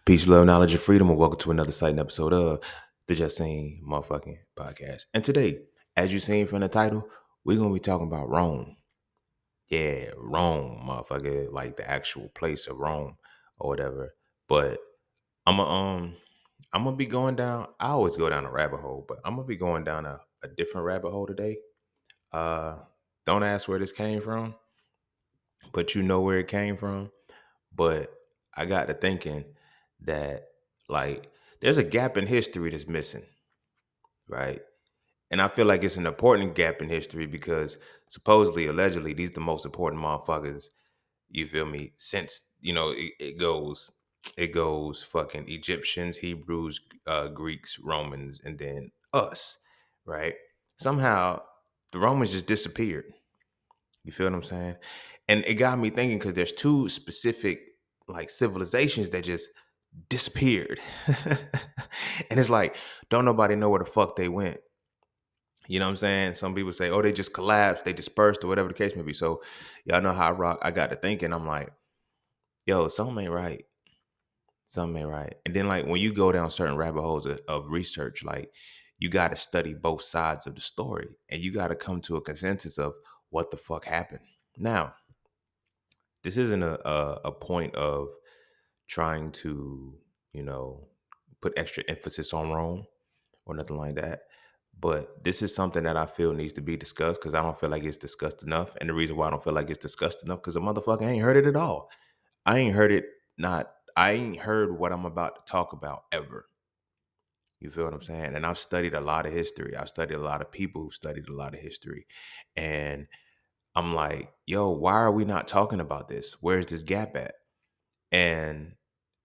Peace, love, knowledge, and freedom, and welcome to another exciting episode of the Just Seen Motherfucking Podcast. And today, as you seen from the title, we're gonna be talking about Rome. Yeah, Rome, motherfucker, like the actual place of Rome or whatever. But I'm gonna I'm gonna be going down. I always go down a rabbit hole, but I'm gonna be going down a different rabbit hole today. Uh, don't ask where this came from, but you know where it came from. But I got to thinking that like there's a gap in history that's missing, right? And I feel like it's an important gap in history because supposedly, allegedly, these the most important motherfuckers. You feel me? Since it goes fucking Egyptians, Hebrews, Greeks, Romans, and then us, right? Somehow the Romans just disappeared. You feel what I'm saying? And it got me thinking because there's two specific like civilizations that just disappeared. And it's like, don't nobody know where the fuck they went. You know what I'm saying? Some people say, oh, they just collapsed, they dispersed, or whatever the case may be. So y'all know how I got to thinking. I'm like, yo, something ain't right. Something ain't right. And then like when you go down certain rabbit holes of research, like you got to study both sides of the story and you got to come to a consensus of what the fuck happened. Now, this isn't a point of trying to, you know, put extra emphasis on Rome or nothing like that. But this is something that I feel needs to be discussed because I don't feel like it's discussed enough. And the reason why I don't feel like it's discussed enough because a motherfucker ain't heard it at all. I ain't heard it not I ain't heard what I'm about to talk about ever. You feel what I'm saying? And I've studied a lot of history. I've studied a lot of people who studied a lot of history. And I'm like, yo, why are we not talking about this? Where's this gap at? And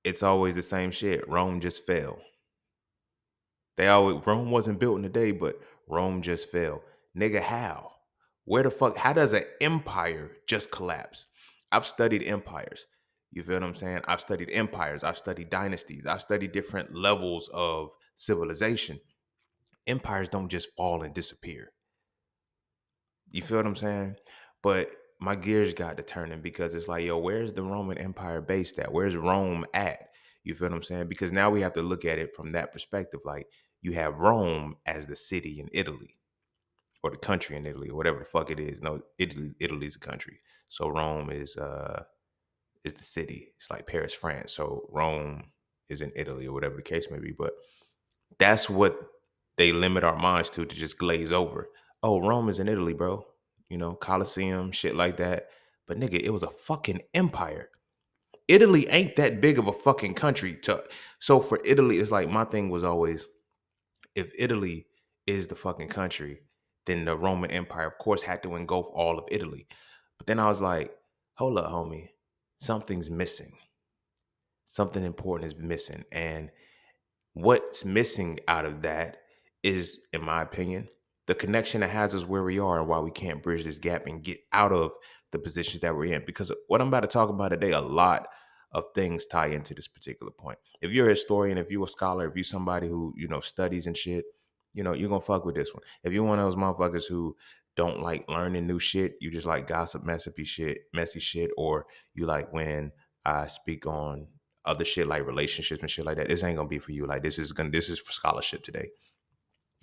it's always the same shit. Rome just fell. Rome wasn't built in a day, but Rome just fell. Nigga, how? Where the fuck? How does an empire just collapse? I've studied empires. You feel what I'm saying? I've studied empires. I've studied dynasties. I've studied different levels of civilization. Empires don't just fall and disappear. You feel what I'm saying? But my gears got to turning because it's like, yo, where's the Roman Empire based at? Where's Rome at? You feel what I'm saying? Because now we have to look at it from that perspective. Like you have Rome as the city in Italy or the country in Italy or whatever the fuck it is. No, Italy's a country. So Rome is the city. It's like Paris, France. So Rome is in Italy or whatever the case may be. But that's what they limit our minds to just glaze over. Oh, Rome is in Italy, bro. You know, Colosseum, shit like that. But nigga, it was a fucking empire. Italy ain't that big of a fucking country so for Italy, it's like my thing was always if Italy is the fucking country, then the Roman Empire, of course, had to engulf all of Italy. But then I was like, hold up, homie. Something's missing. Something important is missing. And what's missing out of that is, in my opinion, the connection that has us where we are and why we can't bridge this gap and get out of the positions that we're in. Because what I'm about to talk about today, a lot of things tie into this particular point. If you're a historian, if you're a scholar, if you're somebody who, studies and shit, you're going to fuck with this one. If you're one of those motherfuckers who don't like learning new shit, you just like gossip, messy shit, or you like when I speak on other shit like relationships and shit like that, this ain't gonna be for you. Like this is for scholarship today.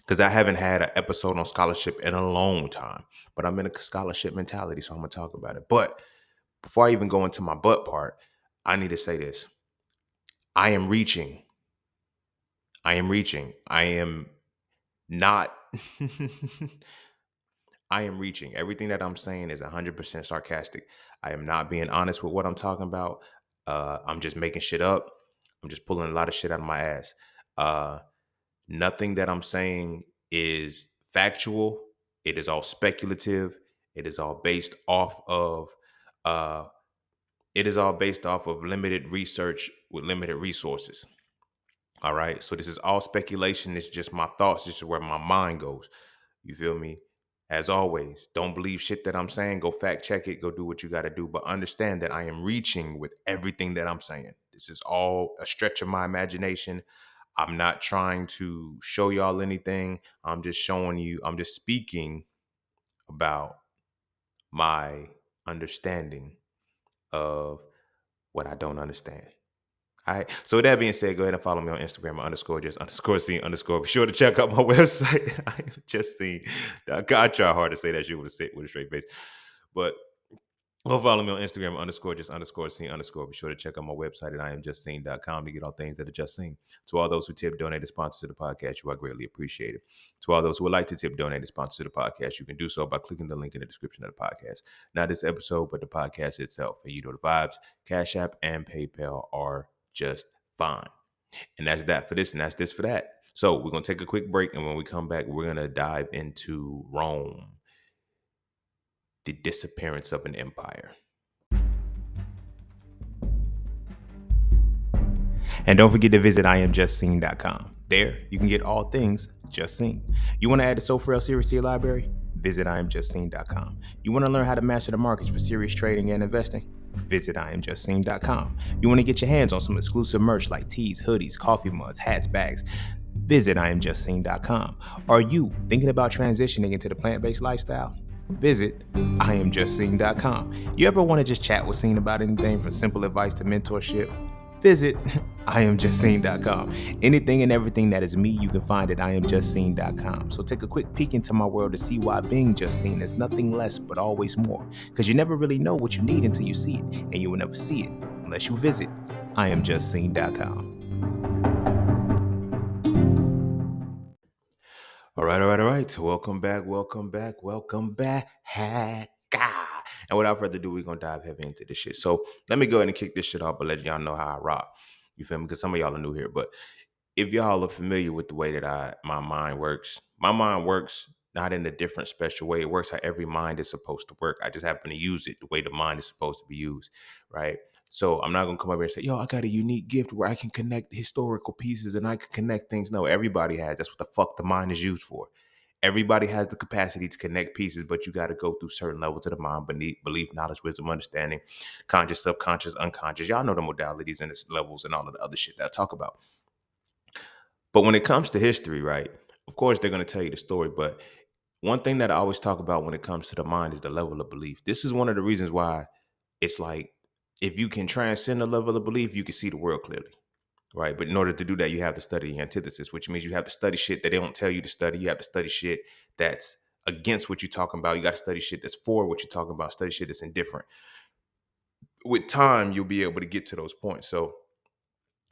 Cause I haven't had an episode on scholarship in a long time, but I'm in a scholarship mentality, so I'm gonna talk about it. But before I even go into my butt part, I need to say this. I am reaching. I am reaching. I am not I am reaching. Everything that I'm saying is 100% sarcastic. I am not being honest with what I'm talking about. I'm just making shit up. I'm just pulling a lot of shit out of my ass. Uh, Nothing that I'm saying is factual. It is all speculative. It is all based off of uh, limited research with limited resources. All right. So this is all speculation. It's just my thoughts. This is where my mind goes. You feel me? As always, don't believe shit that I'm saying. Go fact check it. Go do what you got to do. But understand that I am reaching with everything that I'm saying. This is all a stretch of my imagination. I'm not trying to show y'all anything. I'm just showing you, I'm just speaking about my understanding of what I don't understand. All right. So with that being said, go ahead and follow me on Instagram underscore just underscore scene underscore. Be sure to check out my website. I am just seen. I try hard to say that shit with a straight face, but go follow me on Instagram underscore just underscore scene underscore. Be sure to check out my website at IamJustSeen.com to get all things that are just seen. To all those who tip, donate, and sponsor to the podcast, you are greatly appreciated. To all those who would like to tip, donate, and sponsor to the podcast, you can do so by clicking the link in the description of the podcast. Not this episode, but the podcast itself. And you know the vibes. Cash App and PayPal are just fine. And that's that for this, and that's this for that. So we're gonna take a quick break, and when we come back, we're gonna dive into Rome, the disappearance of an empire. And don't forget to visit IamJustSeen.com. There, you can get all things Just Seen. You want to add the So Frail series to your library? Visit IamJustSeen.com. You want to learn how to master the markets for serious trading and investing? Visit IamJustSeen.com. You want to get your hands on some exclusive merch like tees, hoodies, coffee mugs, hats, bags? Visit IamJustSeen.com. Are you thinking about transitioning into the plant-based lifestyle? Visit IamJustSeen.com. You ever want to just chat with Scene about anything from simple advice to mentorship? Visit IamJustSeen.com. Anything and everything that is me, you can find at IamJustSeen.com. So take a quick peek into my world to see why being just seen is nothing less but always more. Because you never really know what you need until you see it, and you will never see it unless you visit IamJustSeen.com. All right. Welcome back. And without further ado, we're gonna dive heavy into this shit. So let me go ahead and kick this shit off, but let y'all know how I rock. You feel me? Because some of y'all are new here, but if y'all are familiar with the way that my mind works, not in a different special way. It works how every mind is supposed to work. I just happen to use it the way the mind is supposed to be used, right? So I'm not gonna come up here and say, yo, I got a unique gift where I can connect historical pieces and I can connect things. No, everybody has. That's what the fuck the mind is used for. Everybody has the capacity to connect pieces, but you got to go through certain levels of the mind: beneath belief, knowledge, wisdom, understanding, conscious, subconscious, unconscious. Y'all know the modalities and its levels and all of the other shit that I talk about. But when it comes to history, right, of course, they're going to tell you the story. But one thing that I always talk about when it comes to the mind is the level of belief. This is one of the reasons why it's like, if you can transcend the level of belief, you can see the world clearly, right? But in order to do that, you have to study the antithesis, which means you have to study shit that they don't tell you to study. You have to study shit that's against what you're talking about. You got to study shit that's for what you're talking about. Study shit that's indifferent. With time, you'll be able to get to those points. So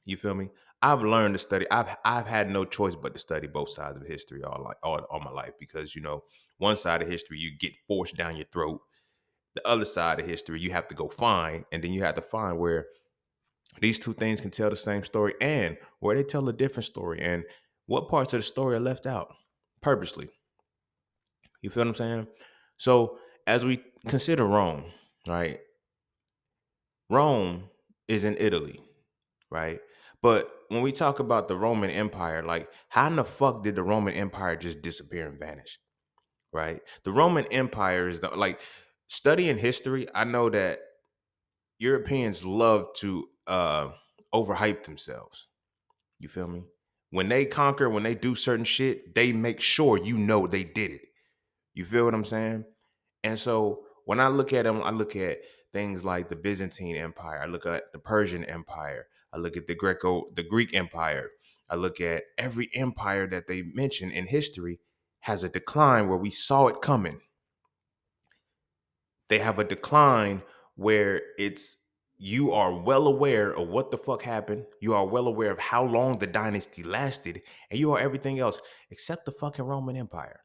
you feel me? I've learned to study. I've had no choice but to study both sides of history all my life, because one side of history you get forced down your throat. The other side of history you have to go find, and then you have to find where these two things can tell the same story and where they tell a different story, and what parts of the story are left out purposely. You feel what I'm saying? So as we consider Rome, right? Rome is in Italy, right? But when we talk about the Roman Empire, like, how in the fuck did the Roman Empire just disappear and vanish, right? The Roman Empire is like, studying history. I know that Europeans love to overhype themselves. You feel me? When they conquer, when they do certain shit, they make sure you know they did it. You feel what I'm saying? And so when I look at them, I look at things like the Byzantine Empire. I look at the Persian Empire. I look at the Greek Empire. I look at every empire that they mention in history has a decline where we saw it coming. They have a decline where you are well aware of what the fuck happened. You are well aware of how long the dynasty lasted, and you are everything else except the fucking Roman Empire.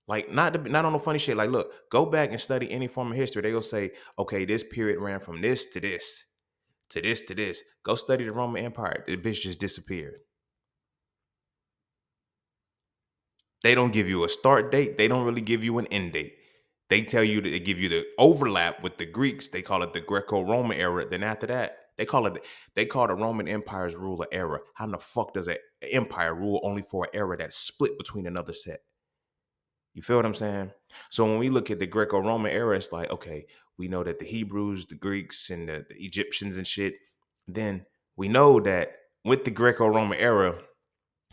Like, not on no funny shit. Like, look, go back and study any form of history. They will say, okay, this period ran from this to this, to this to this. Go study the Roman Empire. The bitch just disappeared. They don't give you a start date. They don't really give you an end date. They tell you that they give you the overlap with the Greeks. They call it the Greco-Roman era. Then after that, they call the Roman Empire's rule an era. How in the fuck does an empire rule only for an era that's split between another set? You feel what I'm saying? So when we look at the Greco-Roman era, it's like, okay, we know that the Hebrews, the Greeks, and the Egyptians and shit. Then we know that with the Greco-Roman era,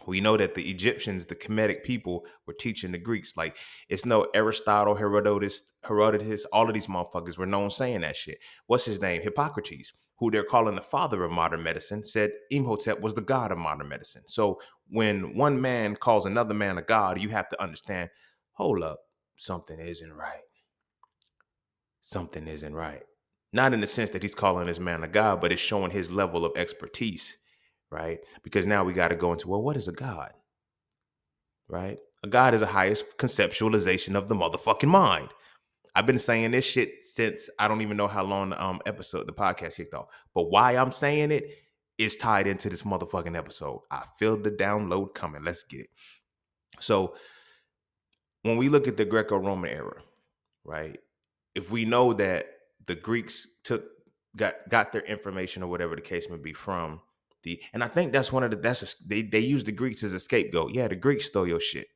We know that the Egyptians, the Kemetic people, were teaching the Greeks. Like, it's no Aristotle, Herodotus, all of these motherfuckers were known saying that shit. What's his name? Hippocrates, who they're calling the father of modern medicine, said Imhotep was the god of modern medicine. So when one man calls another man a god, you have to understand, hold up, something isn't right. Something isn't right. Not in the sense that he's calling this man a god, but it's showing his level of expertise, right? Because now we got to go into, well, what is a god? Right? A god is the highest conceptualization of the motherfucking mind. I've been saying this shit since I don't even know how long the podcast kicked off. But why I'm saying it is tied into this motherfucking episode. I feel the download coming. Let's get it. So when we look at the Greco-Roman era, right? If we know that the Greeks got their information or whatever the case may be from and I think that's they use the Greeks as a scapegoat. Yeah, the Greeks stole your shit,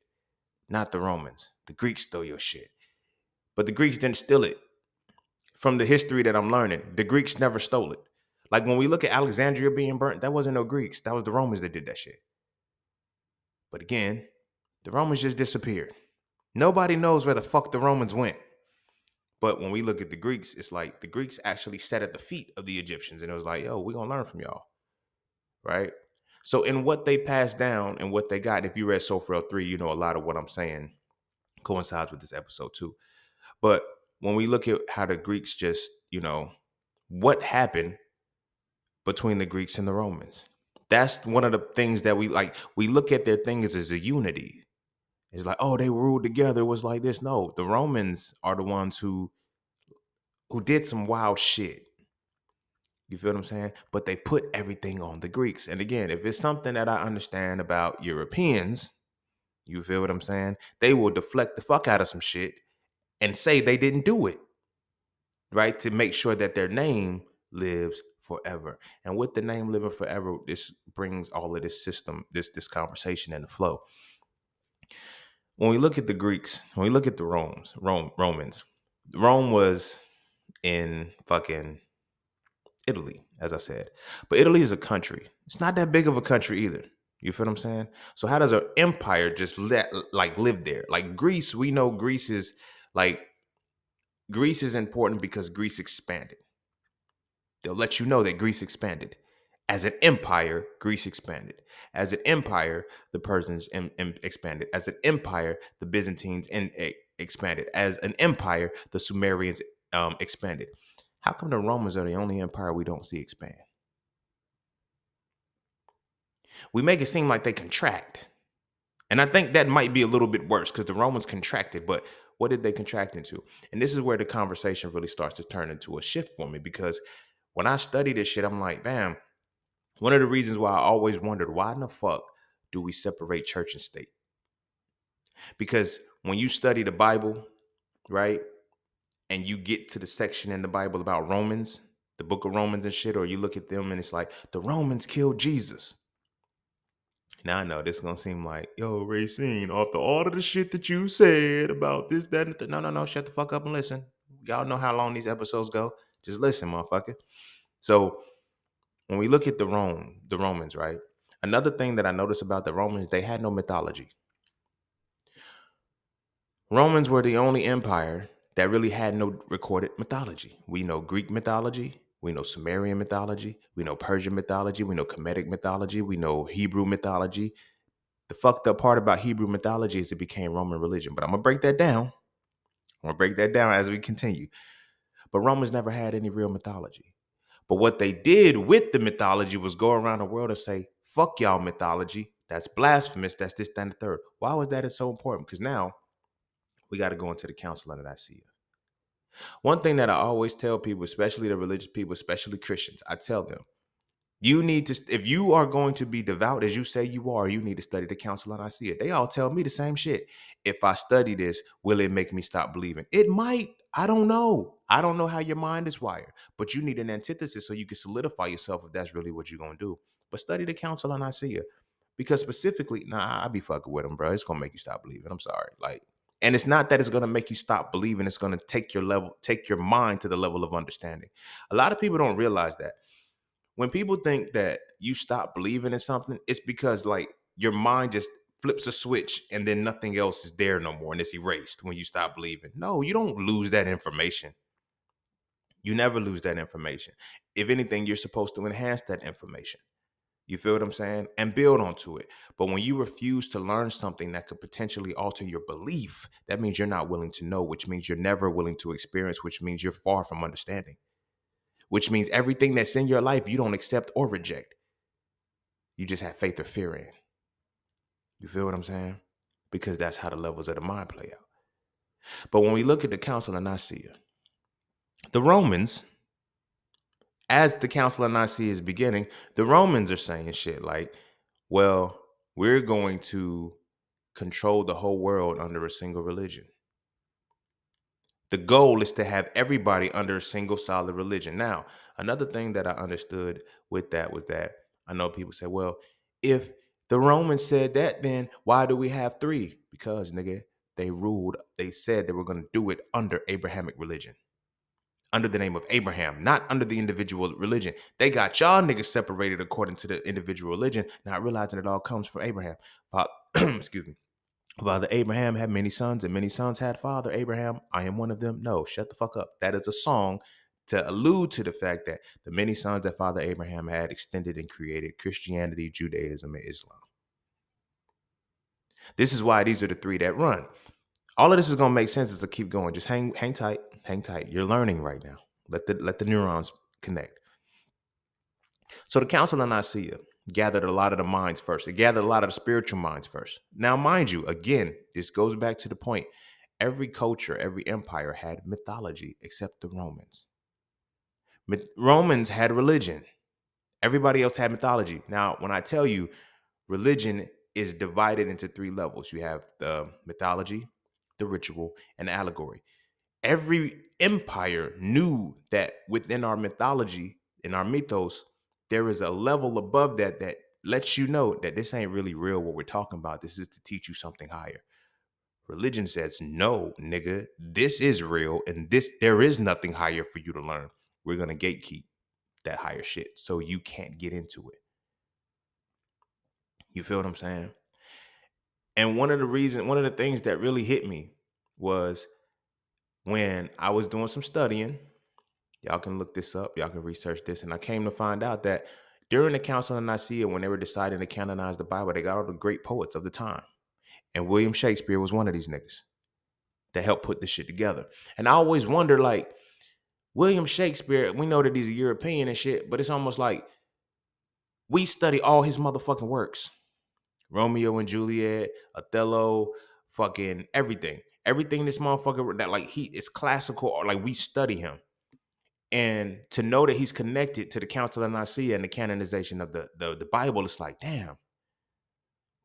not the Romans. The Greeks stole your shit. But the Greeks didn't steal it. From the history that I'm learning, the Greeks never stole it. Like when we look at Alexandria being burnt, that wasn't no Greeks. That was the Romans that did that shit. But again, the Romans just disappeared. Nobody knows where the fuck the Romans went. But when we look at the Greeks, it's like the Greeks actually sat at the feet of the Egyptians and it was like, yo, we're going to learn from y'all. Right? So in what they passed down and what they got, if you read Sophro 3, you know a lot of what I'm saying coincides with this episode too. But when we look at how the Greeks just, what happened between the Greeks and the Romans, that's one of the things that we look at their things as a unity. It's like, oh, they ruled together. It was like this. No, the Romans are the ones who did some wild shit. You feel what I'm saying? But they put everything on the Greeks. And again, if it's something that I understand about Europeans, you feel what I'm saying? They will deflect the fuck out of some shit and say they didn't do it, right? To make sure that their name lives forever. And with the name living forever, this brings all of this system, this conversation in the flow. When we look at the Greeks, when we look at the Romans, Rome was in fucking Italy, as I said. But Italy is a country. It's not that big of a country either. You feel what I'm saying? So how does an empire just live there? Like Greece, we know Greece is important because Greece expanded. They'll let you know that Greece expanded. As an empire, Greece expanded. As an empire, the Persians expanded. As an empire, the Byzantines expanded. As an empire, the Sumerians expanded. How come the Romans are the only empire we don't see expand? We make it seem like they contract. And I think that might be a little bit worse because the Romans contracted, but what did they contract into? And this is where the conversation really starts to turn into a shift for me, because when I study this shit, I'm like, bam, one of the reasons why I always wondered, why in the fuck do we separate church and state? Because when you study the Bible, right, and you get to the section in the Bible about Romans, the book of Romans and shit, or you look at them and it's like, the Romans killed Jesus. Now I know this is gonna seem like, yo, Racine, after all of the shit that you said about this, that, and the no, shut the fuck up and listen. Y'all know how long these episodes go. Just listen, motherfucker. So when we look at the Romans, right? Another thing that I noticed about the Romans, they had no mythology. Romans were the only empire that really had no recorded mythology. We know Greek mythology, we know Sumerian mythology, we know Persian mythology, we know Kemetic mythology, we know Hebrew mythology. The fucked up part about Hebrew mythology is it became Roman religion. But I'm going to break that down. I'm going to break that down as we continue. But Romans never had any real mythology. But what they did with the mythology was go around the world and say, fuck y'all mythology. That's blasphemous. That's this, that, and the third. Why was that so important? Because now we got to go into the Council of Nicaea. One thing that I always tell people, especially the religious people, especially Christians, I tell them, you need to, if you are going to be devout as you say you are, you need to study the Council of Nicaea. They all tell me the same shit. If I study this, will it make me stop believing? It might. I don't know. I don't know how your mind is wired, but you need an antithesis so you can solidify yourself if that's really what you're going to do. But study the Council of Nicaea, because specifically, I be fucking with them, bro. It's going to make you stop believing. I'm sorry. And it's not that it's going to make you stop believing. It's going to take your mind to the level of understanding. A lot of people don't realize that. When people think that you stop believing in something, it's because your mind just flips a switch and then nothing else is there no more and it's erased when you stop believing. No, you don't lose that information. You never lose that information. If anything, you're supposed to enhance that information. You feel what I'm saying? And build onto it. But when you refuse to learn something that could potentially alter your belief, that means you're not willing to know, which means you're never willing to experience, which means you're far from understanding, which means everything that's in your life you don't accept or reject. You just have faith or fear in. You feel what I'm saying? Because that's how the levels of the mind play out. But when we look at the Council of Nicaea, the Romans, as the Council of Nicaea is beginning, the Romans are saying shit like, well, we're going to control the whole world under a single religion. The goal is to have everybody under a single solid religion. Now, another thing that I understood with that was that I know people say, well, if the Romans said that, then why do we have three? Because, nigga, they said they were going to do it under Abrahamic religion, under the name of Abraham, not under the individual religion. They got y'all niggas separated according to the individual religion, not realizing it all comes from Abraham. Excuse me. Father Abraham had many sons, and many sons had Father Abraham. I am one of them. No, shut the fuck up. That is a song to allude to the fact that the many sons that Father Abraham had extended and created Christianity, Judaism, and Islam. This is why these are the three that run. All of this is gonna make sense as I keep going. Just hang tight, hang tight. You're learning right now. Let the neurons connect. So the Council of Nicaea gathered a lot of the minds first. It gathered a lot of the spiritual minds first. Now, mind you, again, this goes back to the point. Every culture, every empire had mythology except the Romans. Romans had religion. Everybody else had mythology. Now, when I tell you religion is divided into three levels, you have the mythology, the ritual, and the allegory. Every empire knew that within our mythology, in our mythos, there is a level above that that lets you know that this ain't really real what we're talking about. This is to teach you something higher. Religion says, no, nigga, this is real, and there is nothing higher for you to learn. We're gonna gatekeep that higher shit so you can't get into it. You feel what I'm saying? And one of the things that really hit me was when I was doing some studying. Y'all can look this up. Y'all can research this. And I came to find out that during the Council of Nicaea, when they were deciding to canonize the Bible, they got all the great poets of the time. And William Shakespeare was one of these niggas that helped put this shit together. And I always wonder, like, William Shakespeare, we know that he's a European and shit, but it's almost like we study all his motherfucking works. Romeo and Juliet, Othello, fucking everything. Everything this motherfucker that like he is classical, or like we study him. And to know that he's connected to the Council of Nicaea and the canonization of the Bible, it's like, damn,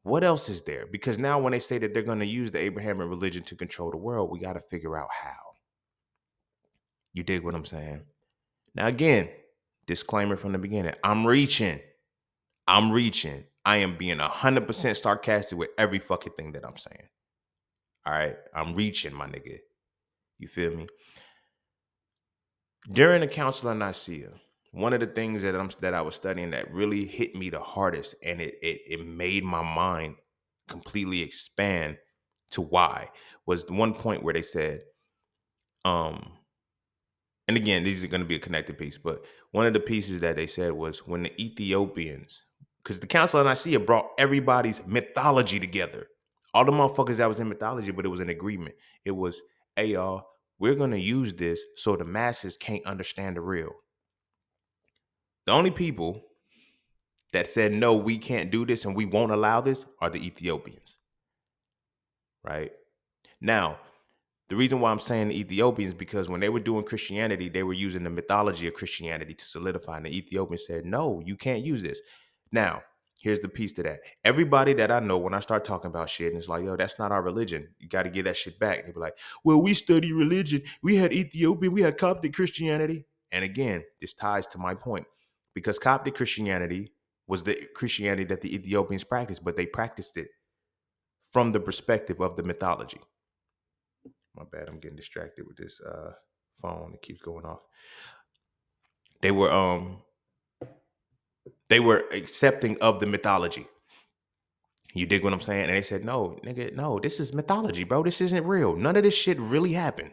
what else is there? Because now when they say that they're going to use the Abrahamic religion to control the world, we got to figure out how. You dig what I'm saying? Now, again, disclaimer from the beginning. I'm reaching. I am being 100% sarcastic with every fucking thing that I'm saying. All right? I'm reaching, my nigga. You feel me? During the Council of Nicaea, one of the things that I was studying that really hit me the hardest, and it made my mind completely expand to why, was the one point where they said, and again, these are going to be a connected piece, but one of the pieces that they said was when the Ethiopians, because the Council of Nicaea brought everybody's mythology together, all the motherfuckers that was in mythology, but it was an agreement. It was, hey y'all, we're going to use this so the masses can't understand the real. The only people that said, no, we can't do this and we won't allow this are the Ethiopians. Right? Now, the reason why I'm saying the Ethiopians, because when they were doing Christianity, they were using the mythology of Christianity to solidify. And the Ethiopians said, no, you can't use this. Now, here's the piece to that. Everybody that I know, when I start talking about shit, and it's like, yo, that's not our religion. You got to get that shit back. They be like, well, we study religion. We had Ethiopian, we had Coptic Christianity. And again, this ties to my point, because Coptic Christianity was the Christianity that the Ethiopians practiced, but they practiced it from the perspective of the mythology. My bad, I'm getting distracted with this phone. It keeps going off. They were accepting of the mythology. You dig what I'm saying? And they said, no, nigga, no, this is mythology, bro. This isn't real. None of this shit really happened.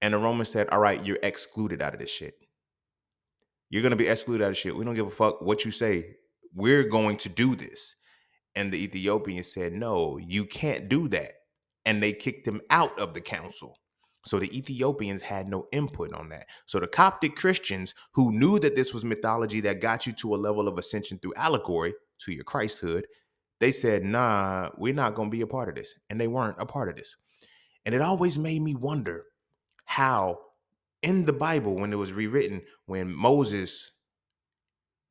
And the Romans said, all right, you're excluded out of this shit. You're going to be excluded out of shit. We don't give a fuck what you say. We're going to do this. And the Ethiopians said, no, you can't do that. And they kicked him out of the council. So the Ethiopians had no input on that. So the Coptic Christians who knew that this was mythology that got you to a level of ascension through allegory to your Christhood, they said, nah, we're not going to be a part of this. And they weren't a part of this. And it always made me wonder how in the Bible, when it was rewritten, when Moses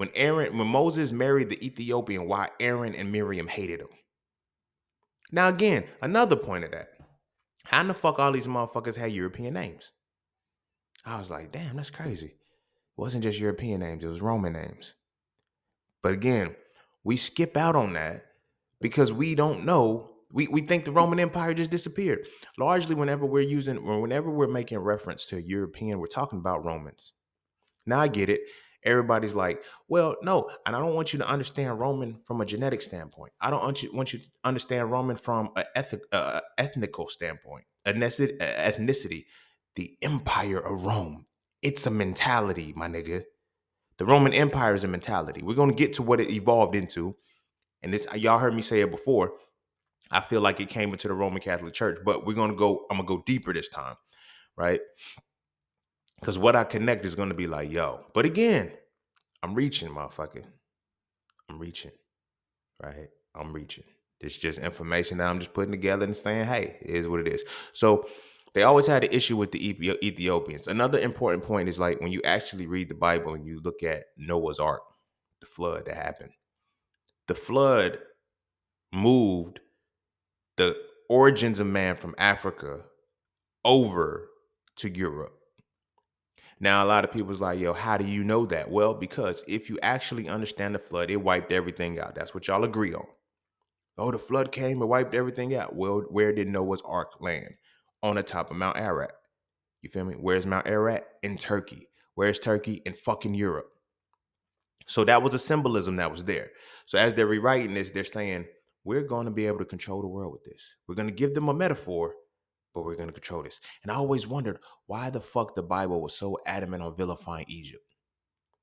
married the Ethiopian, why Aaron and Miriam hated him. Now, again, another point of that. How in the fuck all these motherfuckers had European names? I was like, damn, that's crazy. It wasn't just European names, it was Roman names. But again, we skip out on that because we don't know. We think the Roman Empire just disappeared. Largely, whenever we're making reference to European, we're talking about Romans. Now I get it. Everybody's like, well, no, and I don't want you to understand Roman from a genetic standpoint. I don't want you to understand Roman from an ethnical standpoint, ethnicity. The Empire of Rome. It's a mentality, my nigga. The Roman Empire is a mentality. We're going to get to what it evolved into. And this, y'all heard me say it before. I feel like it came into the Roman Catholic Church, but I'm going to go deeper this time, right? Because what I connect is going to be like, yo. But again, I'm reaching, motherfucker. I'm reaching, right? I'm reaching. It's just information that I'm just putting together and saying, hey, it is what it is. So they always had an issue with the Ethiopians. Another important point is like when you actually read the Bible and you look at Noah's Ark, the flood that happened. The flood moved the origins of man from Africa over to Europe. Now, a lot of people's like, yo, how do you know that? Well, because if you actually understand the flood, it wiped everything out. That's what y'all agree on. Oh, the flood came and wiped everything out. Well, where did Noah's Ark land? On the top of Mount Ararat. You feel me? Where's Mount Ararat? In Turkey. Where's Turkey? In fucking Europe. So that was a symbolism that was there. So as they're rewriting this, they're saying, we're going to be able to control the world with this. We're going to give them a metaphor, but we're going to control this. And I always wondered why the fuck the Bible was so adamant on vilifying Egypt.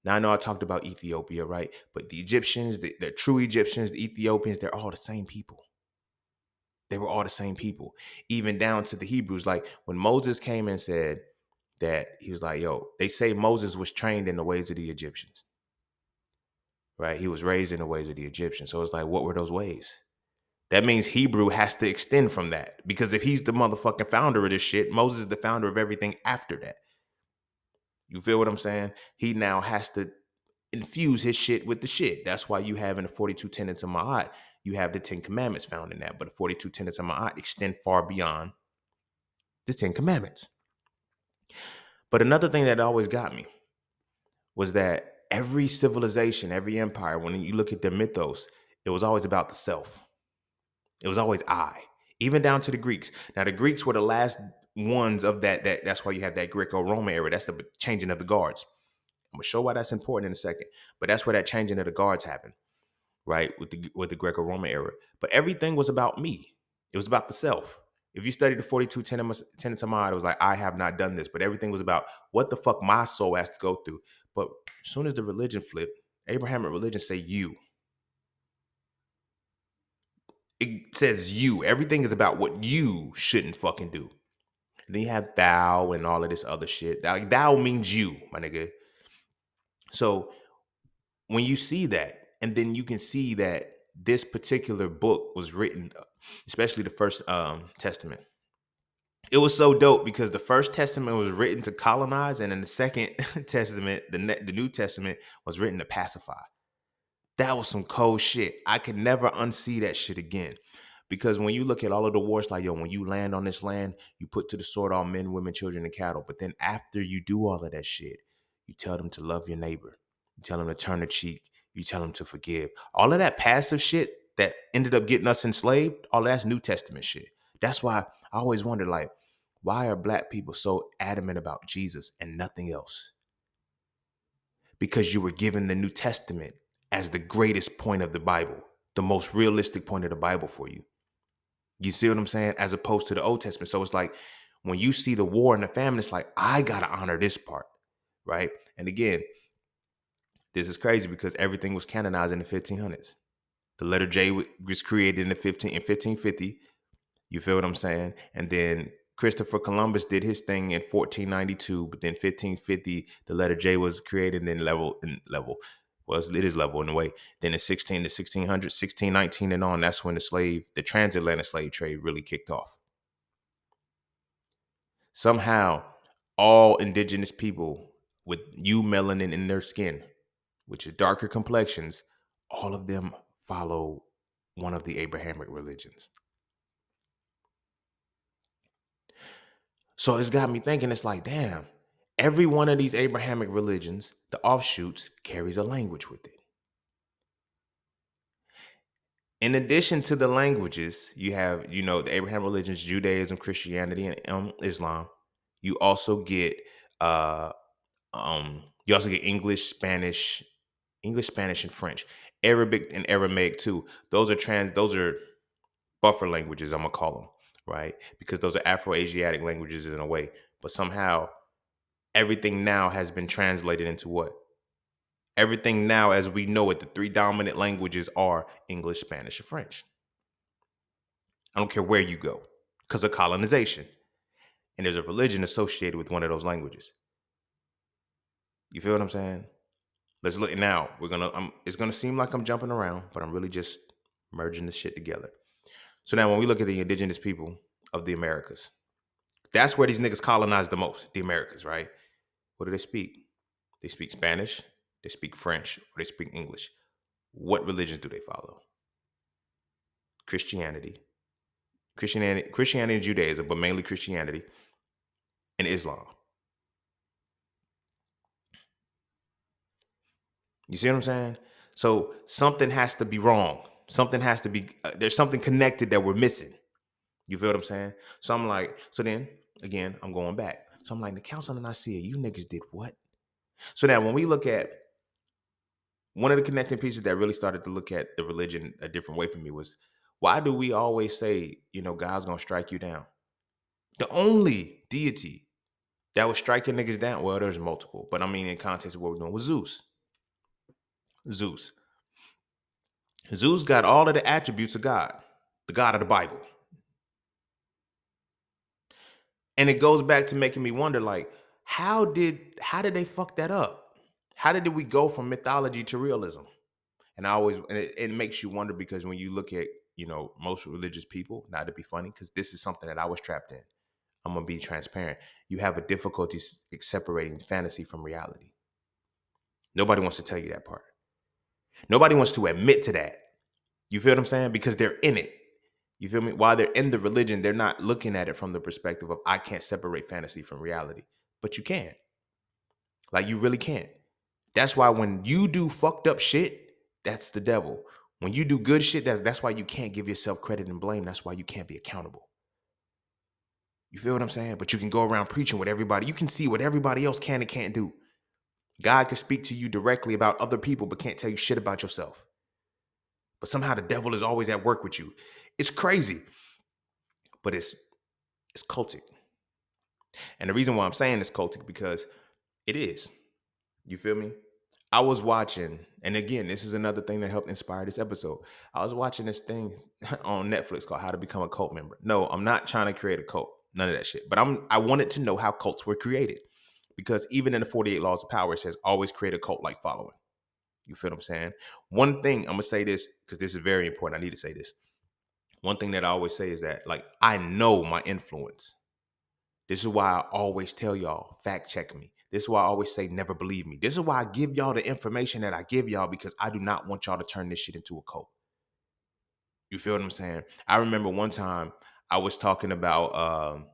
Now, I know I talked about Ethiopia, right? But the Egyptians, the true Egyptians, the Ethiopians, they're all the same people. They were all the same people, even down to the Hebrews. Like when Moses came and said that, he was like, yo, they say Moses was trained in the ways of the Egyptians, right? He was raised in the ways of the Egyptians. So it's like, what were those ways? That means Hebrew has to extend from that, because if he's the motherfucking founder of this shit, Moses is the founder of everything after that. You feel what I'm saying? He now has to infuse his shit with the shit. That's why you have in the 42 tenets of Ma'at, you have the 10 commandments found in that. But the 42 tenets of Ma'at extend far beyond the 10 commandments. But another thing that always got me was that every civilization, every empire, when you look at their mythos, it was always about the self. It was always I, even down to the Greeks. Now, the Greeks were the last ones of that's why you have that Greco-Roman era. That's the changing of the guards. I'm gonna show why that's important in a second. But that's where that changing of the guards happened, right? With the Greco-Roman era. But everything was about me. It was about the self. If you study the 42 tenets of mind, it was like, I have not done this. But everything was about what the fuck my soul has to go through. But as soon as the religion flipped, Abrahamic religion say you. It says you. Everything is about what you shouldn't fucking do. And then you have thou and all of this other shit. Thou means you, my nigga. So when you see that, and then you can see that this particular book was written, especially the first testament. It was so dope because the first testament was written to colonize, and then the second testament, the New Testament, was written to pacify. That was some cold shit. I could never unsee that shit again. Because when you look at all of the wars, like, yo, when you land on this land, you put to the sword all men, women, children, and cattle. But then after you do all of that shit, you tell them to love your neighbor. You tell them to turn the cheek. You tell them to forgive. All of that passive shit that ended up getting us enslaved, all of that's New Testament shit. That's why I always wondered, like, why are black people so adamant about Jesus and nothing else? Because you were given the New Testament as the greatest point of the Bible. the most realistic point of the Bible for you. You see what I'm saying? As opposed to the Old Testament. So it's like when you see the war and the famine, it's like, I got to honor this part, right? And again, this is crazy because everything was canonized in the 1500s. The letter J was created in 1550. You feel what I'm saying? And then Christopher Columbus did his thing in 1492, but then 1550, the letter J was created, and then level. Well, it is level in a way. Then in 1600, 1619 and on, that's when the transatlantic slave trade really kicked off. Somehow, all indigenous people with melanin in their skin, which is darker complexions, all of them follow one of the Abrahamic religions. So it's got me thinking, it's like, damn, every one of these Abrahamic religions, the offshoots, carries a language with it. In addition to the languages, you have, the Abraham religions, Judaism, Christianity, and Islam. You also get English, Spanish, and French, Arabic and Aramaic too. Those are buffer languages, I'm gonna call them, right? Because those are Afro-Asiatic languages in a way. But somehow everything now has been translated into what? Everything now, as we know it, the three dominant languages are English, Spanish, and French. I don't care where you go because of colonization. And there's a religion associated with one of those languages. You feel what I'm saying? Let's look now. It's gonna seem like I'm jumping around, but I'm really just merging this shit together. So now when we look at the indigenous people of the Americas, that's where these niggas colonized the most, the Americas, right? What do they speak? They speak Spanish, they speak French, or they speak English. What religions do they follow? Christianity and Judaism, but mainly Christianity and Islam. You see what I'm saying? So something has to be wrong. Something has to be, there's something connected that we're missing. You feel what I'm saying? So I'm like, so then again, I'm going back. So I'm like, the council and I see it. You niggas did what? So now when we look at one of the connecting pieces that really started to look at the religion a different way for me was, why do we always say, God's gonna strike you down? The only deity that was striking niggas down, well, there's multiple, but I mean in context of what we're doing, was Zeus. Zeus. Zeus got all of the attributes of God, the God of the Bible. And it goes back to making me wonder, like, how did they fuck that up? How did we go from mythology to realism? And it makes you wonder, because when you look at, most religious people, not to be funny, because this is something that I was trapped in. I'm gonna be transparent. You have a difficulty separating fantasy from reality. Nobody wants to tell you that part. Nobody wants to admit to that. You feel what I'm saying? Because they're in it. You feel me? While they're in the religion, they're not looking at it from the perspective of, I can't separate fantasy from reality. But you can. Like, you really can't. That's why when you do fucked up shit, that's the devil. When you do good shit, that's why you can't give yourself credit and blame. That's why you can't be accountable. You feel what I'm saying? But you can go around preaching what everybody, you can see what everybody else can and can't do. God can speak to you directly about other people, but can't tell you shit about yourself. But somehow the devil is always at work with you. It's crazy, but it's cultic. And the reason why I'm saying it's cultic, because it is. You feel me? I was watching, and again, this is another thing that helped inspire this episode. I was watching this thing on Netflix called How to Become a Cult Member. No, I'm not trying to create a cult. None of that shit. But I wanted to know how cults were created. Because even in the 48 Laws of Power, it says always create a cult-like following. You feel what I'm saying? One thing, I'm going to say this because this is very important. I need to say this. One thing that I always say is that, like, I know my influence. This is why I always tell y'all, fact check me. This is why I always say, never believe me. This is why I give y'all the information that I give y'all, because I do not want y'all to turn this shit into a cult. You feel what I'm saying? I remember one time I was talking about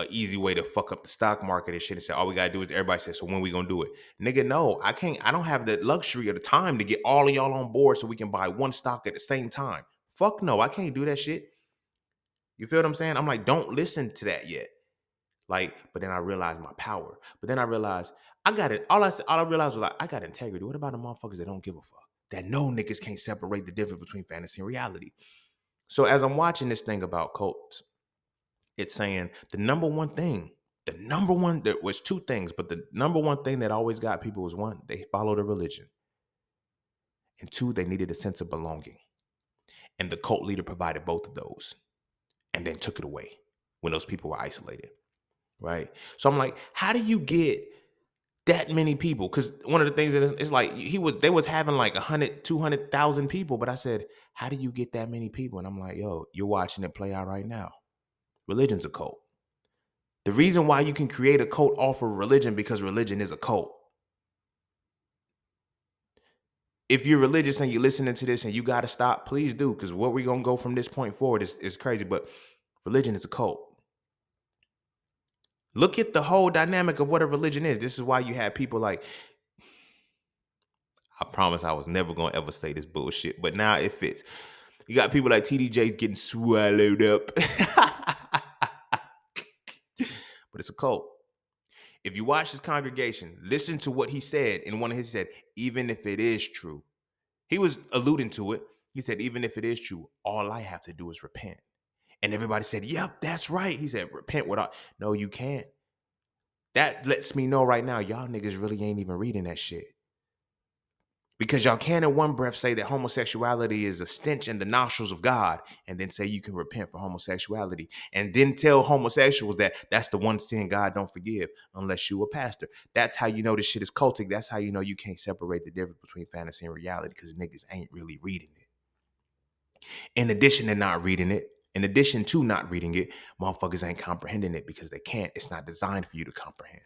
an easy way to fuck up the stock market and shit, and say, all we gotta do is, everybody says, so when we gonna do it? Nigga, no, I can't. I don't have the luxury or the time to get all of y'all on board so we can buy one stock at the same time. Fuck no, I can't do that shit. You feel what I'm saying? I'm like, don't listen to that yet. Like, but then I realized my power. But then I realized I got it. All I realized was, like, I got integrity. What about the motherfuckers that don't give a fuck? that no niggas can't separate the difference between fantasy and reality. So as I'm watching this thing about cults, it's saying the number one, there was two things, but the number one thing that always got people was one, they followed a religion. And two, they needed a sense of belonging. And the cult leader provided both of those and then took it away when those people were isolated. Right. So I'm like, how do you get that many people? Because one of the things that it's like they was having like 100, 200,000 people. But I said, how do you get that many people? And I'm like, yo, you're watching it play out right now. Religion's a cult. The reason why you can create a cult off of religion because religion is a cult. If you're religious and you're listening to this and you got to stop, please do. Because what we're going to go from this point forward is crazy. But religion is a cult. Look at the whole dynamic of what a religion is. This is why you have people like, I promise I was never going to ever say this bullshit, but now it fits. You got people like TDJ getting swallowed up. But it's a cult. If you watch his congregation, listen to what he said in one of his said, even if it is true. He was alluding to it. He said, even if it is true, all I have to do is repent. And everybody said, yep, that's right. He said, repent without. No, you can't. That lets me know right now, y'all niggas really ain't even reading that shit. Because y'all can in one breath say that homosexuality is a stench in the nostrils of God and then say you can repent for homosexuality and then tell homosexuals that that's the one sin God don't forgive unless you a pastor. That's how you know this shit is cultic. That's how you know you can't separate the difference between fantasy and reality because niggas ain't really reading it. In addition to not reading it, motherfuckers ain't comprehending it because they can't. It's not designed for you to comprehend.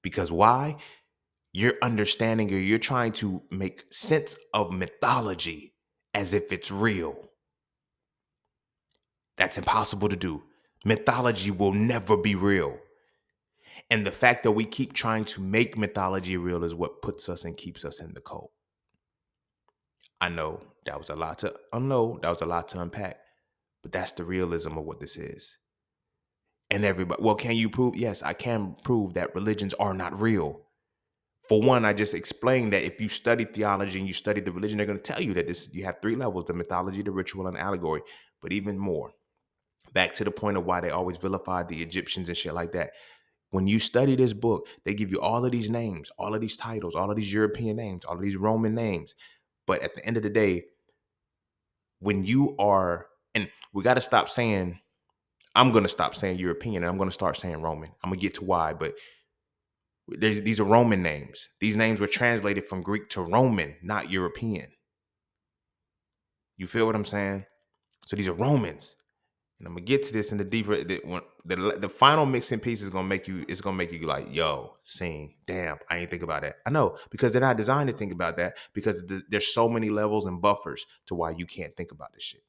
Because why? You're understanding or you're trying to make sense of mythology as if it's real. That's impossible to do. Mythology will never be real. And the fact that we keep trying to make mythology real is what puts us and keeps us in the cult. I know that was a lot to unload. That was a lot to unpack. But that's the realism of what this is. And everybody, well, can you prove? Yes, I can prove that religions are not real. For one, I just explained that if you study theology and you study the religion, they're going to tell you that you have three levels: the mythology, the ritual, and allegory. But even more, back to the point of why they always vilified the Egyptians and shit like that. When you study this book, they give you all of these names, all of these titles, all of these European names, all of these Roman names. But at the end of the day, when you are, and we got to stop saying, I'm going to stop saying European and I'm going to start saying Roman. I'm going to get to why, but these are Roman names. These names were translated from Greek to Roman, not European. You feel what I'm saying? So these are Romans. And I'm gonna get to this in the deeper. The final mixing piece is gonna make you. It's gonna make you like, yo, sing. Damn, I ain't think about that. I know because they're not designed to think about that because there's so many levels and buffers to why you can't think about this shit.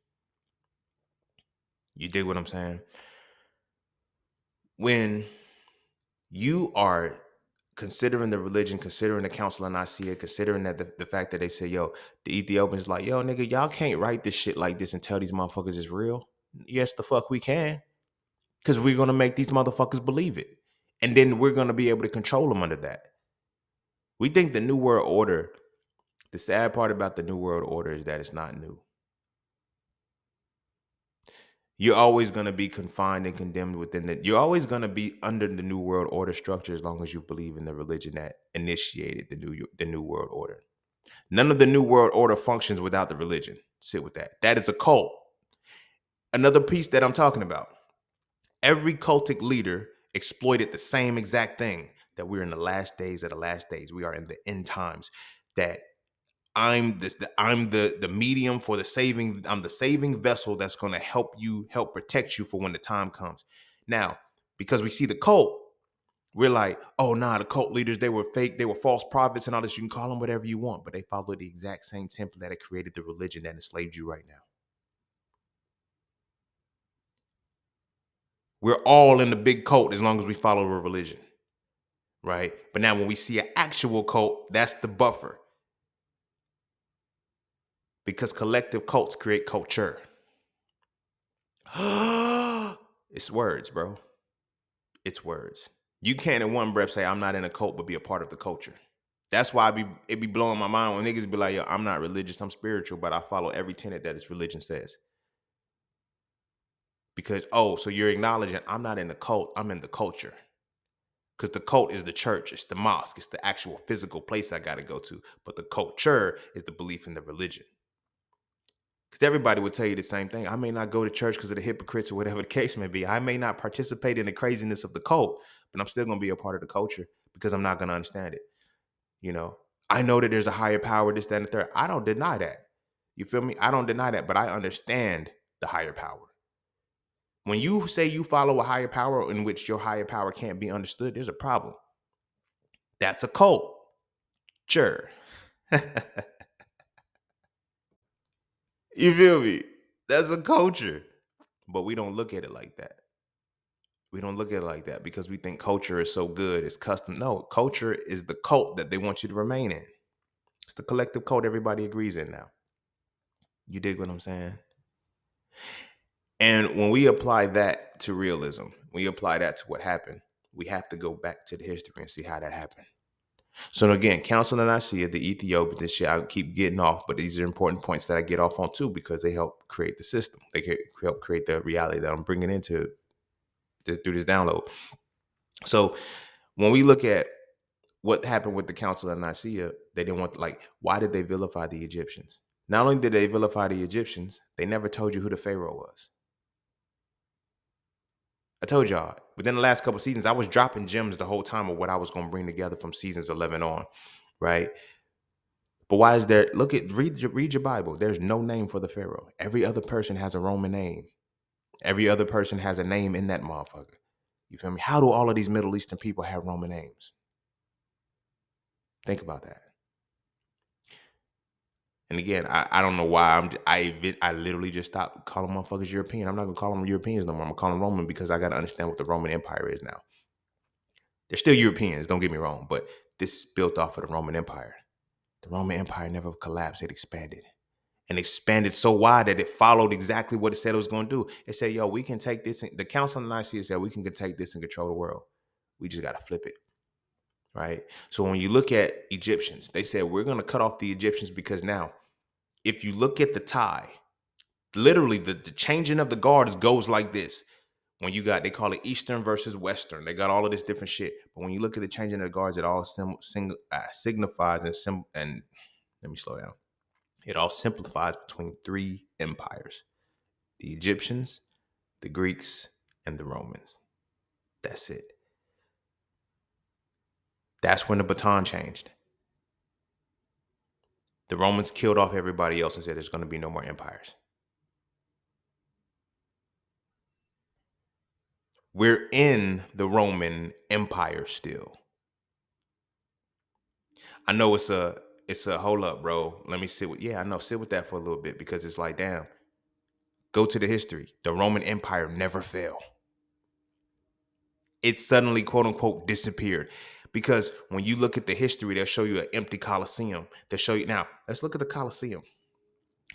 You dig what I'm saying? When you are considering the religion, considering the Council of Nicaea, considering that the fact that they say, yo, the Ethiopians like, yo, nigga, y'all can't write this shit like this and tell these motherfuckers it's real. Yes, the fuck we can. Because we're going to make these motherfuckers believe it. And then we're going to be able to control them under that. We think the New World Order, the sad part about the New World Order is that it's not new. You're always going to be confined and condemned within you're always going to be under the New World Order structure as long as you believe in the religion that initiated the New World Order. None of the New World Order functions without the religion. Sit with that. That is a cult. Another piece that I'm talking about. Every cultic leader exploited the same exact thing, that we're in the last days of the last days. We are in the end times. That I'm the medium for the saving. I'm the saving vessel that's going to help protect you for when the time comes. Now, because we see the cult, we're like, oh nah, the cult leaders, they were fake, they were false prophets and all this. You can call them whatever you want, but they followed the exact same template that had created the religion that enslaved you right now. We're all in the big cult as long as we follow a religion. Right? But now when we see an actual cult, that's the buffer. Because collective cults create culture. It's words, bro. It's words. You can't in one breath say, I'm not in a cult, but be a part of the culture. That's why it be blowing my mind when niggas be like, yo, I'm not religious, I'm spiritual, but I follow every tenet that this religion says. Because, oh, so you're acknowledging I'm not in the cult, I'm in the culture. Because the cult is the church, it's the mosque, it's the actual physical place I got to go to. But the culture is the belief in the religion. Because everybody would tell you the same thing. I may not go to church because of the hypocrites or whatever the case may be. I may not participate in the craziness of the cult, but I'm still going to be a part of the culture because I'm not going to understand it. You know, I know that there's a higher power, this, that, and the third. I don't deny that. You feel me? I don't deny that, but I understand the higher power. When you say you follow a higher power in which your higher power can't be understood, there's a problem. That's a cult. Sure. You feel me? That's a culture. But we don't look at it like that. We don't look at it like that because we think culture is so good, it's custom. No, culture is the cult that they want you to remain in. It's the collective cult everybody agrees in now. You dig what I'm saying? And when we apply that to realism, we apply that to what happened, we have to go back to the history and see how that happened. So again, Council of Nicaea, the Ethiopians, this shit, I keep getting off, but these are important points that I get off on too because they help create the system. They help create the reality that I'm bringing into through this download. So when we look at what happened with the Council of Nicaea, they didn't want, like, why did they vilify the Egyptians? Not only did they vilify the Egyptians, they never told you who the Pharaoh was. I told y'all, within the last couple of seasons, I was dropping gems the whole time of what I was going to bring together from seasons 11 on, right? But why is there, read your Bible. There's no name for the Pharaoh. Every other person has a Roman name. Every other person has a name in that motherfucker. You feel me? How do all of these Middle Eastern people have Roman names? Think about that. And again, I don't know why I literally just stopped calling motherfuckers European. I'm not gonna call them Europeans no more. I'm gonna call them Roman because I gotta understand what the Roman Empire is now. They're still Europeans, don't get me wrong, but this is built off of the Roman Empire. The Roman Empire never collapsed, it expanded. And expanded so wide that it followed exactly what it said it was gonna do. It said, yo, we can take this, the Council of Nicaea said we can take this and control the world. We just gotta flip it. Right? So when you look at Egyptians, they said we're gonna cut off the Egyptians because now, if you look at the tie, literally the changing of the guards goes like this. When you got, they call it Eastern versus Western. They got all of this different shit. But when you look at the changing of the guards, it all signifies and let me slow down. It all simplifies between three empires: the Egyptians, the Greeks, and the Romans. That's it. That's when the baton changed. The Romans killed off everybody else and said there's going to be no more empires. We're in the Roman Empire still. I know it's a hold up, bro. Let me sit with sit with that for a little bit because it's like, damn. Go to the history. The Roman Empire never fell. It suddenly, quote unquote, disappeared. Because when you look at the history, they'll show you an empty Colosseum. They'll show you, now, let's look at the Colosseum.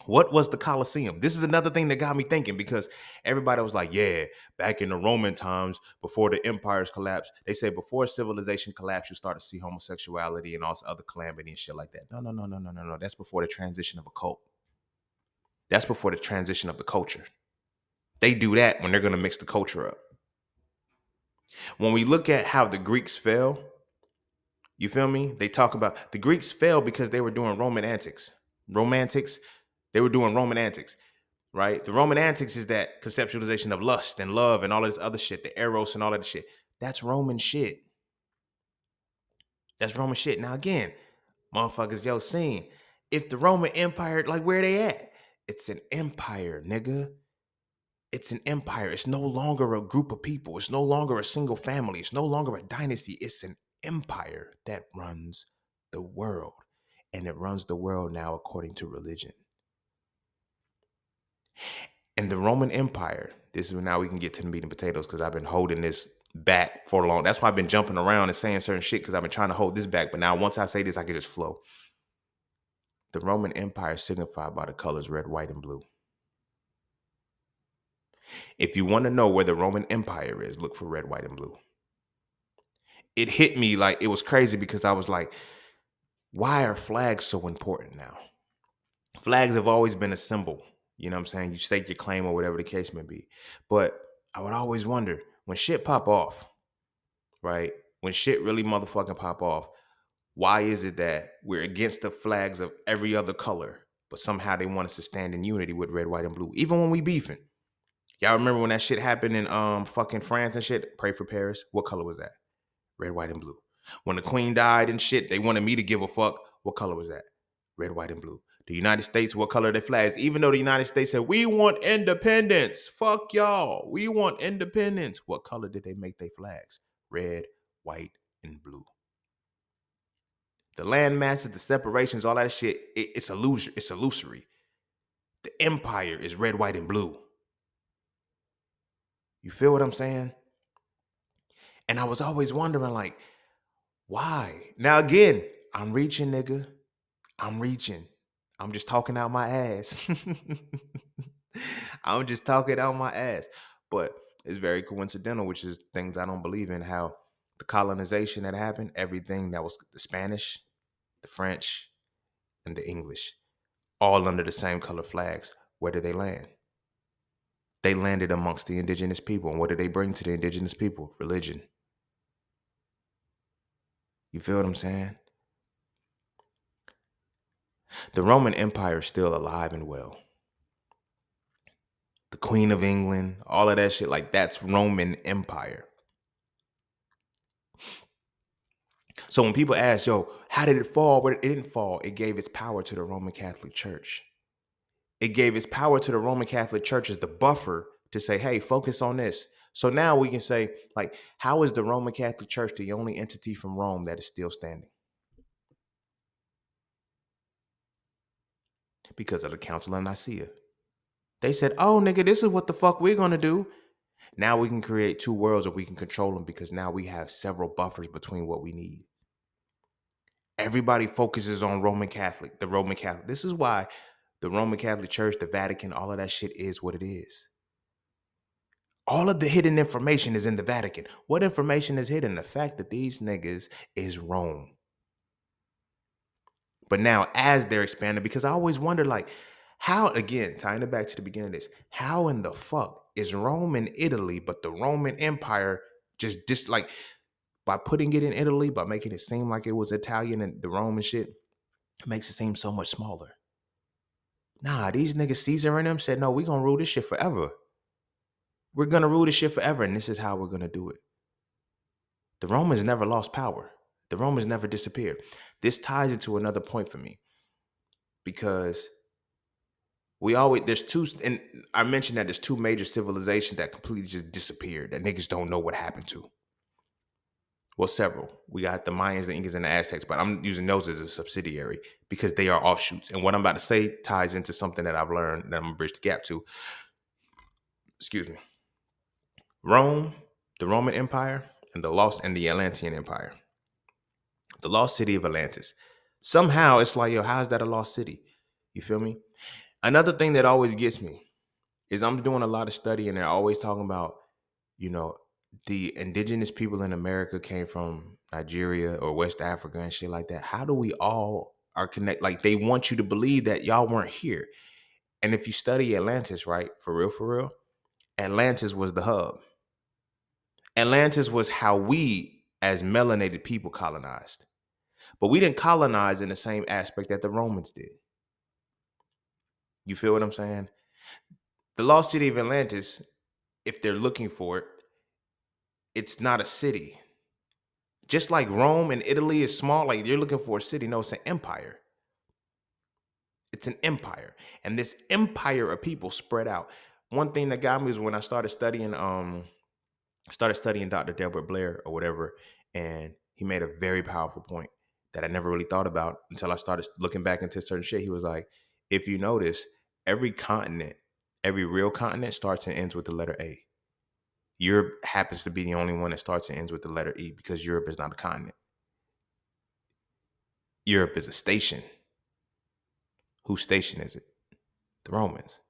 What was the Colosseum? This is another thing that got me thinking because everybody was like, yeah, back in the Roman times, before the empires collapsed, they say before civilization collapsed, you start to see homosexuality and all this other calamity and shit like that. No. That's before the transition of a cult. That's before the transition of the culture. They do that when they're going to mix the culture up. When we look at how the Greeks fell, you feel me? They talk about the Greeks fell because they were doing Roman antics. They were doing Roman antics, right? The Roman antics is that conceptualization of lust and love and all this other shit, the eros and all that shit. That's Roman shit. That's Roman shit. Now again, motherfuckers, yo, seen, if the Roman Empire, like where they at? It's an empire, nigga. It's an empire. It's no longer a group of people. It's no longer a single family. It's no longer a dynasty. It's an empire that runs the world. And it runs the world now according to religion. And the Roman Empire, this is now we can get to the meat and potatoes because I've been holding this back for long. That's why I've been jumping around and saying certain shit because I've been trying to hold this back. But now once I say this, I can just flow. The Roman Empire is signified by the colors red, white, and blue. If you want to know where the Roman Empire is, look for red, white, and blue. It hit me like it was crazy because I was like, Why are flags so important now? Flags have always been a symbol. You know what I'm saying? You stake your claim or whatever the case may be. But I would always wonder when shit pop off, right? When shit really motherfucking pop off, why is it that we're against the flags of every other color, but somehow they want us to stand in unity with red, white, and blue, even when we beefing? Y'all remember when that shit happened in fucking France and shit? Pray for Paris. What color was that? Red, white, and blue. When the queen died and shit, they wanted me to give a fuck. What color was that? Red, white, and blue. The United States, what color are their flags? Even though the United States said, we want independence. Fuck y'all. We want independence. What color did they make their flags? Red, white, and blue. The land masses, the separations, all that shit, it's illusory. It's illusory. The empire is red, white, and blue. You feel what I'm saying? And I was always wondering, like, why? Now, again, I'm reaching, nigga. I'm reaching. I'm just talking out my ass. I'm just talking out my ass. But it's very coincidental, which is things I don't believe in, how the colonization that happened, everything that was the Spanish, the French, and the English, all under the same color flags. Where did they land? They landed amongst the indigenous people. And what did they bring to the indigenous people? Religion. You feel what I'm saying? The Roman Empire is still alive and well. The Queen of England, all of that shit, like that's Roman Empire. So when people ask, yo, how did it fall? But it didn't fall. It gave its power to the Roman Catholic Church. It gave its power to the Roman Catholic Church as the buffer to say, hey, focus on this. So now we can say, like, how is the Roman Catholic Church the only entity from Rome that is still standing? Because of the Council of Nicaea. They said, oh, nigga, this is what the fuck we're going to do. Now we can create two worlds and we can control them because now we have several buffers between what we need. Everybody focuses on Roman Catholic, the Roman Catholic. This is why the Roman Catholic Church, the Vatican, all of that shit is what it is. All of the hidden information is in the Vatican. What information is hidden? The fact that these niggas is Rome. But now as they're expanding, because I always wonder, like, how, again, tying it back to the beginning of this, how in the fuck is Rome in Italy, but the Roman Empire just like, by putting it in Italy, by making it seem like it was Italian and the Roman shit, it makes it seem so much smaller. Nah, these niggas, Caesar and them said, no, we're going to rule this shit forever. We're going to rule this shit forever, and this is how we're going to do it. The Romans never lost power. The Romans never disappeared. This ties into another point for me because there's two, and I mentioned that there's two major civilizations that completely just disappeared that niggas don't know what happened to. Well, several. We got the Mayans, the Incas, and the Aztecs, but I'm using those as a subsidiary because they are offshoots. And what I'm about to say ties into something that I've learned that I'm going to bridge the gap to. Excuse me. Rome, the Roman Empire, and the Atlantean Empire. The lost city of Atlantis. Somehow it's like, yo, how is that a lost city? You feel me? Another thing that always gets me is I'm doing a lot of study and they're always talking about, you know, the indigenous people in America came from Nigeria or West Africa and shit like that. How do we all are connected? Like they want you to believe that y'all weren't here. And if you study Atlantis, right, for real, Atlantis was the hub. Atlantis was how we as melanated people colonized. But we didn't colonize in the same aspect that the Romans did. You feel what I'm saying? The lost city of Atlantis, if they're looking for it, it's not a city. Just like Rome and Italy is small, like you're looking for a city. No, it's an empire. It's an empire. And this empire of people spread out. One thing that got me is when I started studying Dr. Delbert Blair or whatever, and he made a very powerful point that I never really thought about until I started looking back into certain shit. He was like, if you notice, every real continent starts and ends with the letter A. Europe happens to be the only one that starts and ends with the letter E because Europe is not a continent. Europe is a station. Whose station is it? The Romans.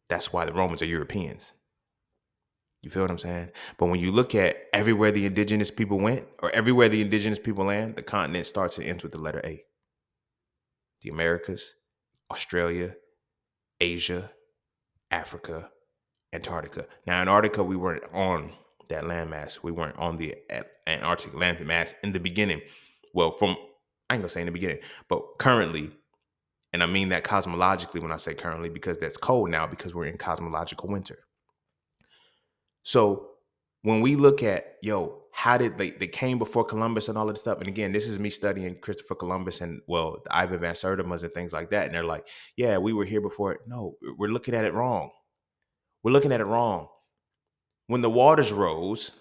That's why the Romans are Europeans. You feel what I'm saying? But when you look at everywhere the indigenous people went, or everywhere the indigenous people land, the continent starts and ends with the letter A. The Americas, Australia, Asia, Africa, Antarctica. Now, Antarctica, we weren't on that landmass. We weren't on the Antarctic landmass in the beginning. Well, I ain't gonna say in the beginning, but currently, and I mean that cosmologically when I say currently, because that's cold now because we're in cosmological winter. So when we look at, how did they came before Columbus and all of this stuff? And again, this is me studying Christopher Columbus and, the Ivan Van Sertima's and things like that. And they're like, yeah, we were here before it. No, we're looking at it wrong. We're looking at it wrong. When the waters rose,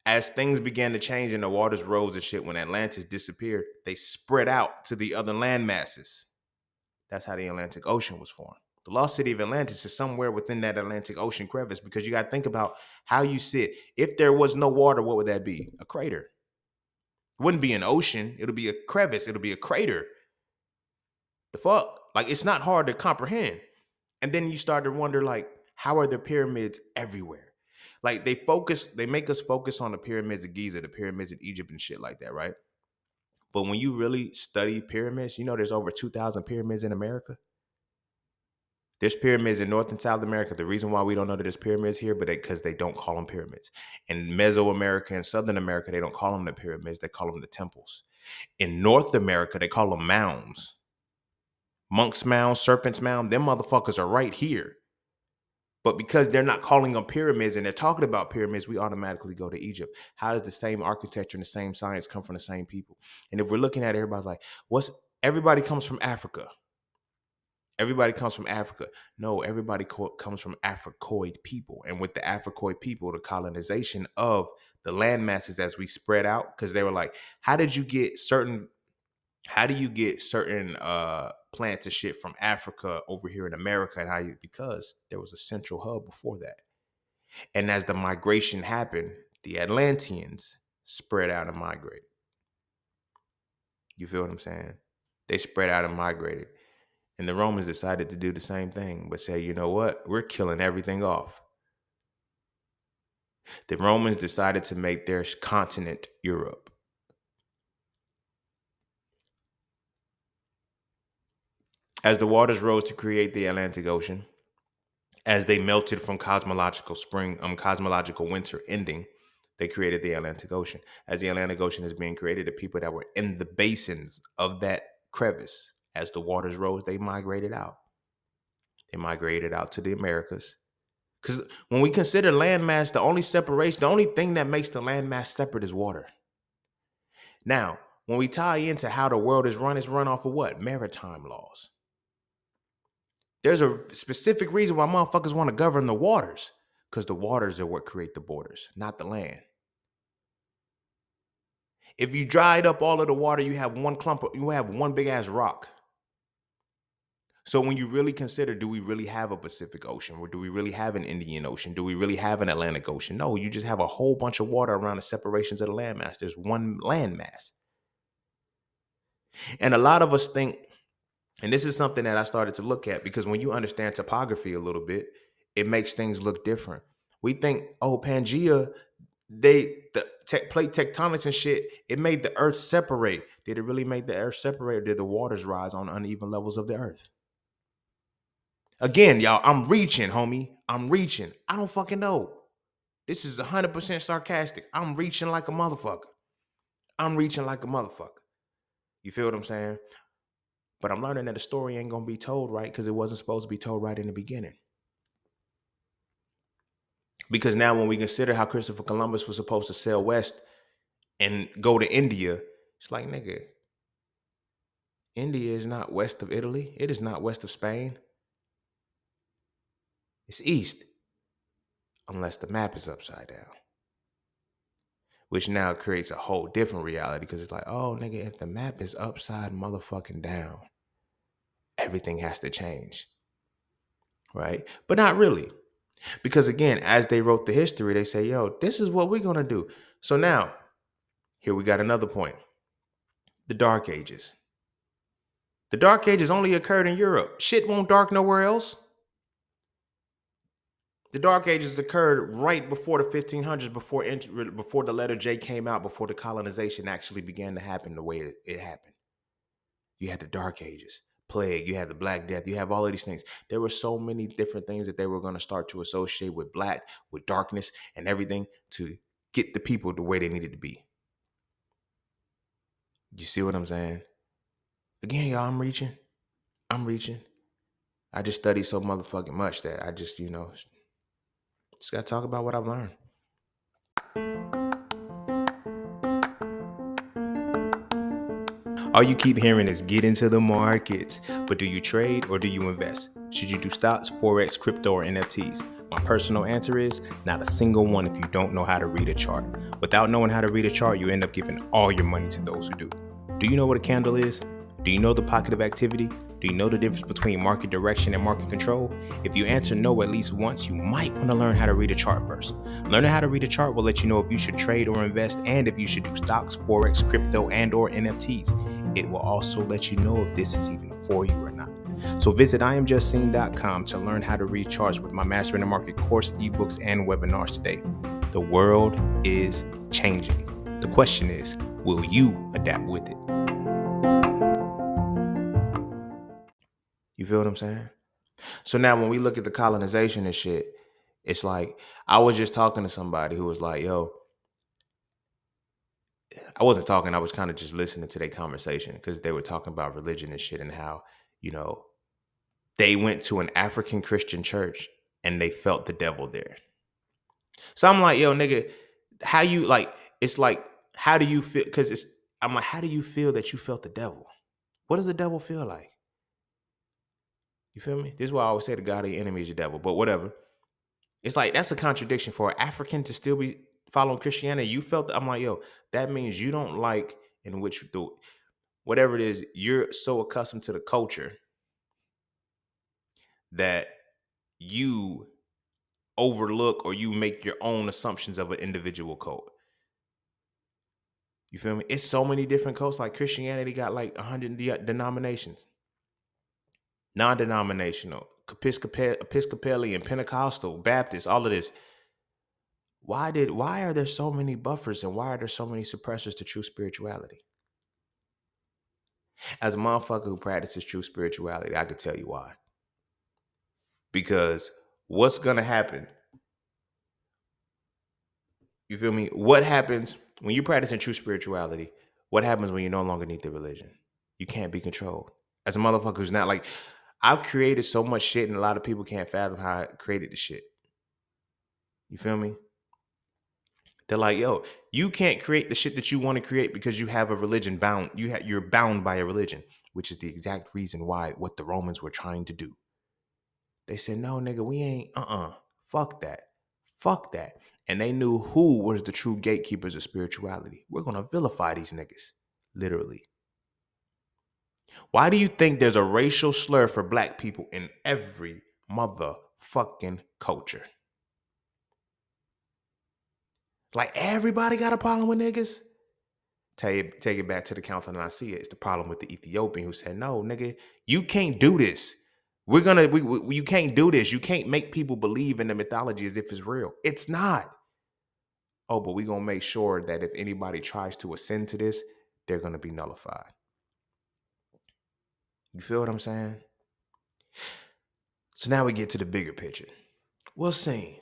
as things began to change and the waters rose and shit, when Atlantis disappeared, they spread out to the other land masses. That's how the Atlantic Ocean was formed. The lost city of Atlantis is somewhere within that Atlantic Ocean crevice, because you got to think about how you sit. If there was no water, what would that be? A crater. It wouldn't be an ocean. It'll be a crevice. It'll be a crater. The fuck? Like, it's not hard to comprehend. And then you start to wonder, like, how are the pyramids everywhere? Like, they make us focus on the pyramids of Giza, the pyramids of Egypt and shit like that, right? But when you really study pyramids, there's over 2,000 pyramids in America. There's pyramids in North and South America. The reason why we don't know that there's pyramids here, but because they don't call them pyramids. In Mesoamerica and Southern America, they don't call them the pyramids. They call them the temples. In North America, they call them mounds. Monk's Mound, Serpent's Mound, them motherfuckers are right here. But because they're not calling them pyramids and they're talking about pyramids, we automatically go to Egypt. How does the same architecture and the same science come from the same people? And if we're looking at it, everybody's like, everybody comes from Africa. Everybody comes from Africa. No, everybody comes from Africoid people. And with the Africoid people, the colonization of the land masses as we spread out, because they were like, how do you get certain plants and shit from Africa over here in America? And because there was a central hub before that. And as the migration happened, the Atlanteans spread out and migrated. You feel what I'm saying? They spread out and migrated. And the Romans decided to do the same thing, but say, you know what? We're killing everything off. The Romans decided to make their continent Europe. As the waters rose to create the Atlantic Ocean, as they melted from cosmological winter ending, they created the Atlantic Ocean. As the Atlantic Ocean is being created, the people that were in the basins of that crevice, as the waters rose, they migrated out. They migrated out to the Americas. Because when we consider landmass, the only thing that makes the landmass separate is water. Now, when we tie into how the world is run, it's run off of what? Maritime laws. There's a specific reason why motherfuckers want to govern the waters, because the waters are what create the borders, not the land. If you dried up all of the water, you have one big ass rock. So when you really consider, do we really have a Pacific Ocean, or do we really have an Indian Ocean? Do we really have an Atlantic Ocean? No, you just have a whole bunch of water around the separations of the landmass. There's one landmass. And a lot of us think, and this is something that I started to look at, because when you understand topography a little bit, it makes things look different. We think, Pangea, plate tectonics and shit, it made the earth separate. Did it really make the earth separate, or did the waters rise on uneven levels of the earth? Again, y'all, I'm reaching, homie. I'm reaching. I don't fucking know. This is 100% sarcastic. I'm reaching like a motherfucker. You feel what I'm saying? But I'm learning that the story ain't going to be told right, because it wasn't supposed to be told right in the beginning. Because now when we consider how Christopher Columbus was supposed to sail west and go to India, it's like, nigga, India is not west of Italy. It is not west of Spain. It's east, unless the map is upside down. Which now creates a whole different reality, because it's like, oh, nigga, if the map is upside motherfucking down, everything has to change, right? But not really. Because again, as they wrote the history, they say, yo, this is what we're going to do. So now, here we got another point. The Dark Ages. The Dark Ages only occurred in Europe. Shit won't dark nowhere else. The Dark Ages occurred right before the 1500s, before the letter J came out, before the colonization actually began to happen the way it happened. You had the Dark Ages, plague, you had the Black Death, you have all of these things. There were so many different things that they were going to start to associate with black, with darkness, and everything to get the people the way they needed to be. You see what I'm saying? Again, y'all, I'm reaching. I'm reaching. I just studied so motherfucking much that I just, just got to talk about what I've learned. All you keep hearing is get into the markets. But do you trade or do you invest? Should you do stocks, Forex, crypto, or NFTs? My personal answer is not a single one if you don't know how to read a chart. Without knowing how to read a chart, you end up giving all your money to those who do. Do you know what a candle is? Do you know the pocket of activity? Do you know the difference between market direction and market control? If you answer no at least once, you might want to learn how to read a chart first. Learning how to read a chart will let you know if you should trade or invest and if you should do stocks, Forex, crypto, and or NFTs. It will also let you know if this is even for you or not. So visit IamJustSeen.com to learn how to read charts with my Mastering the Market course, ebooks, and webinars today. The world is changing. The question is, will you adapt with it? You feel what I'm saying? So now when we look at the colonization and shit, it's like, I was just talking to somebody who was like, yo, I wasn't talking, I was kind of just listening to their conversation because they were talking about religion and shit and how, they went to an African Christian church and they felt the devil there. So I'm like, yo, nigga, how you like, it's like, how do you feel? Because I'm like, how do you feel that you felt the devil? What does the devil feel like? You feel me? This is why I always say the God of your enemy is your devil, but whatever. It's like, that's a contradiction for an African to still be following Christianity. You felt, I'm like, yo, that means you don't like in which whatever it is, you're so accustomed to the culture that you overlook or you make your own assumptions of an individual cult. You feel me? It's so many different cults. Like Christianity got like 100 denominations, non-denominational, Episcopalian, Pentecostal, Baptist, all of this. Why are there so many buffers and why are there so many suppressors to true spirituality? As a motherfucker who practices true spirituality, I could tell you why. Because what's gonna happen? You feel me? What happens when you practice in true spirituality? What happens when you no longer need the religion? You can't be controlled. As a motherfucker who's not like, I've created so much shit and a lot of people can't fathom how I created the shit. You feel me? They're like, yo, you can't create the shit that you want to create because you have a religion bound. You're bound by a religion, which is the exact reason why what the Romans were trying to do. They said, no, nigga, we ain't, fuck that. Fuck that. And they knew who was the true gatekeepers of spirituality. We're going to vilify these niggas, literally. Why do you think there's a racial slur for black people in every motherfucking culture? Like everybody got a problem with niggas? Take it back to the council and I see it. It's the problem with the Ethiopian who said, no, nigga, you can't do this. You can't do this. You can't make people believe in the mythology as if it's real. It's not. Oh, but we're going to make sure that if anybody tries to ascend to this, they're going to be nullified. You feel what I'm saying? So now we get to the bigger picture. Well, saying,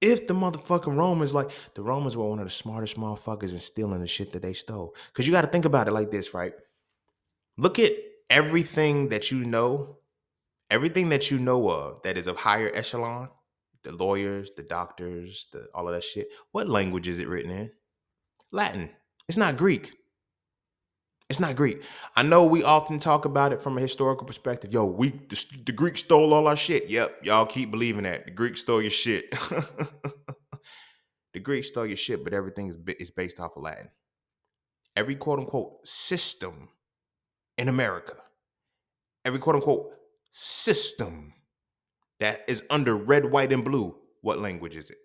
if the motherfucking Romans, like the Romans were one of the smartest motherfuckers in stealing the shit that they stole. Because you got to think about it like this, right? Look at everything that you know of that is of higher echelon, the lawyers, the doctors, all of that shit. What language is it written in? Latin. It's not Greek. It's not Greek. I know we often talk about it from a historical perspective. Yo, the Greeks stole all our shit. Yep, y'all keep believing that. The Greeks stole your shit. The Greeks stole your shit, but everything is based off of Latin. Every quote-unquote system in America, every quote-unquote system that is under red, white, and blue, what language is it?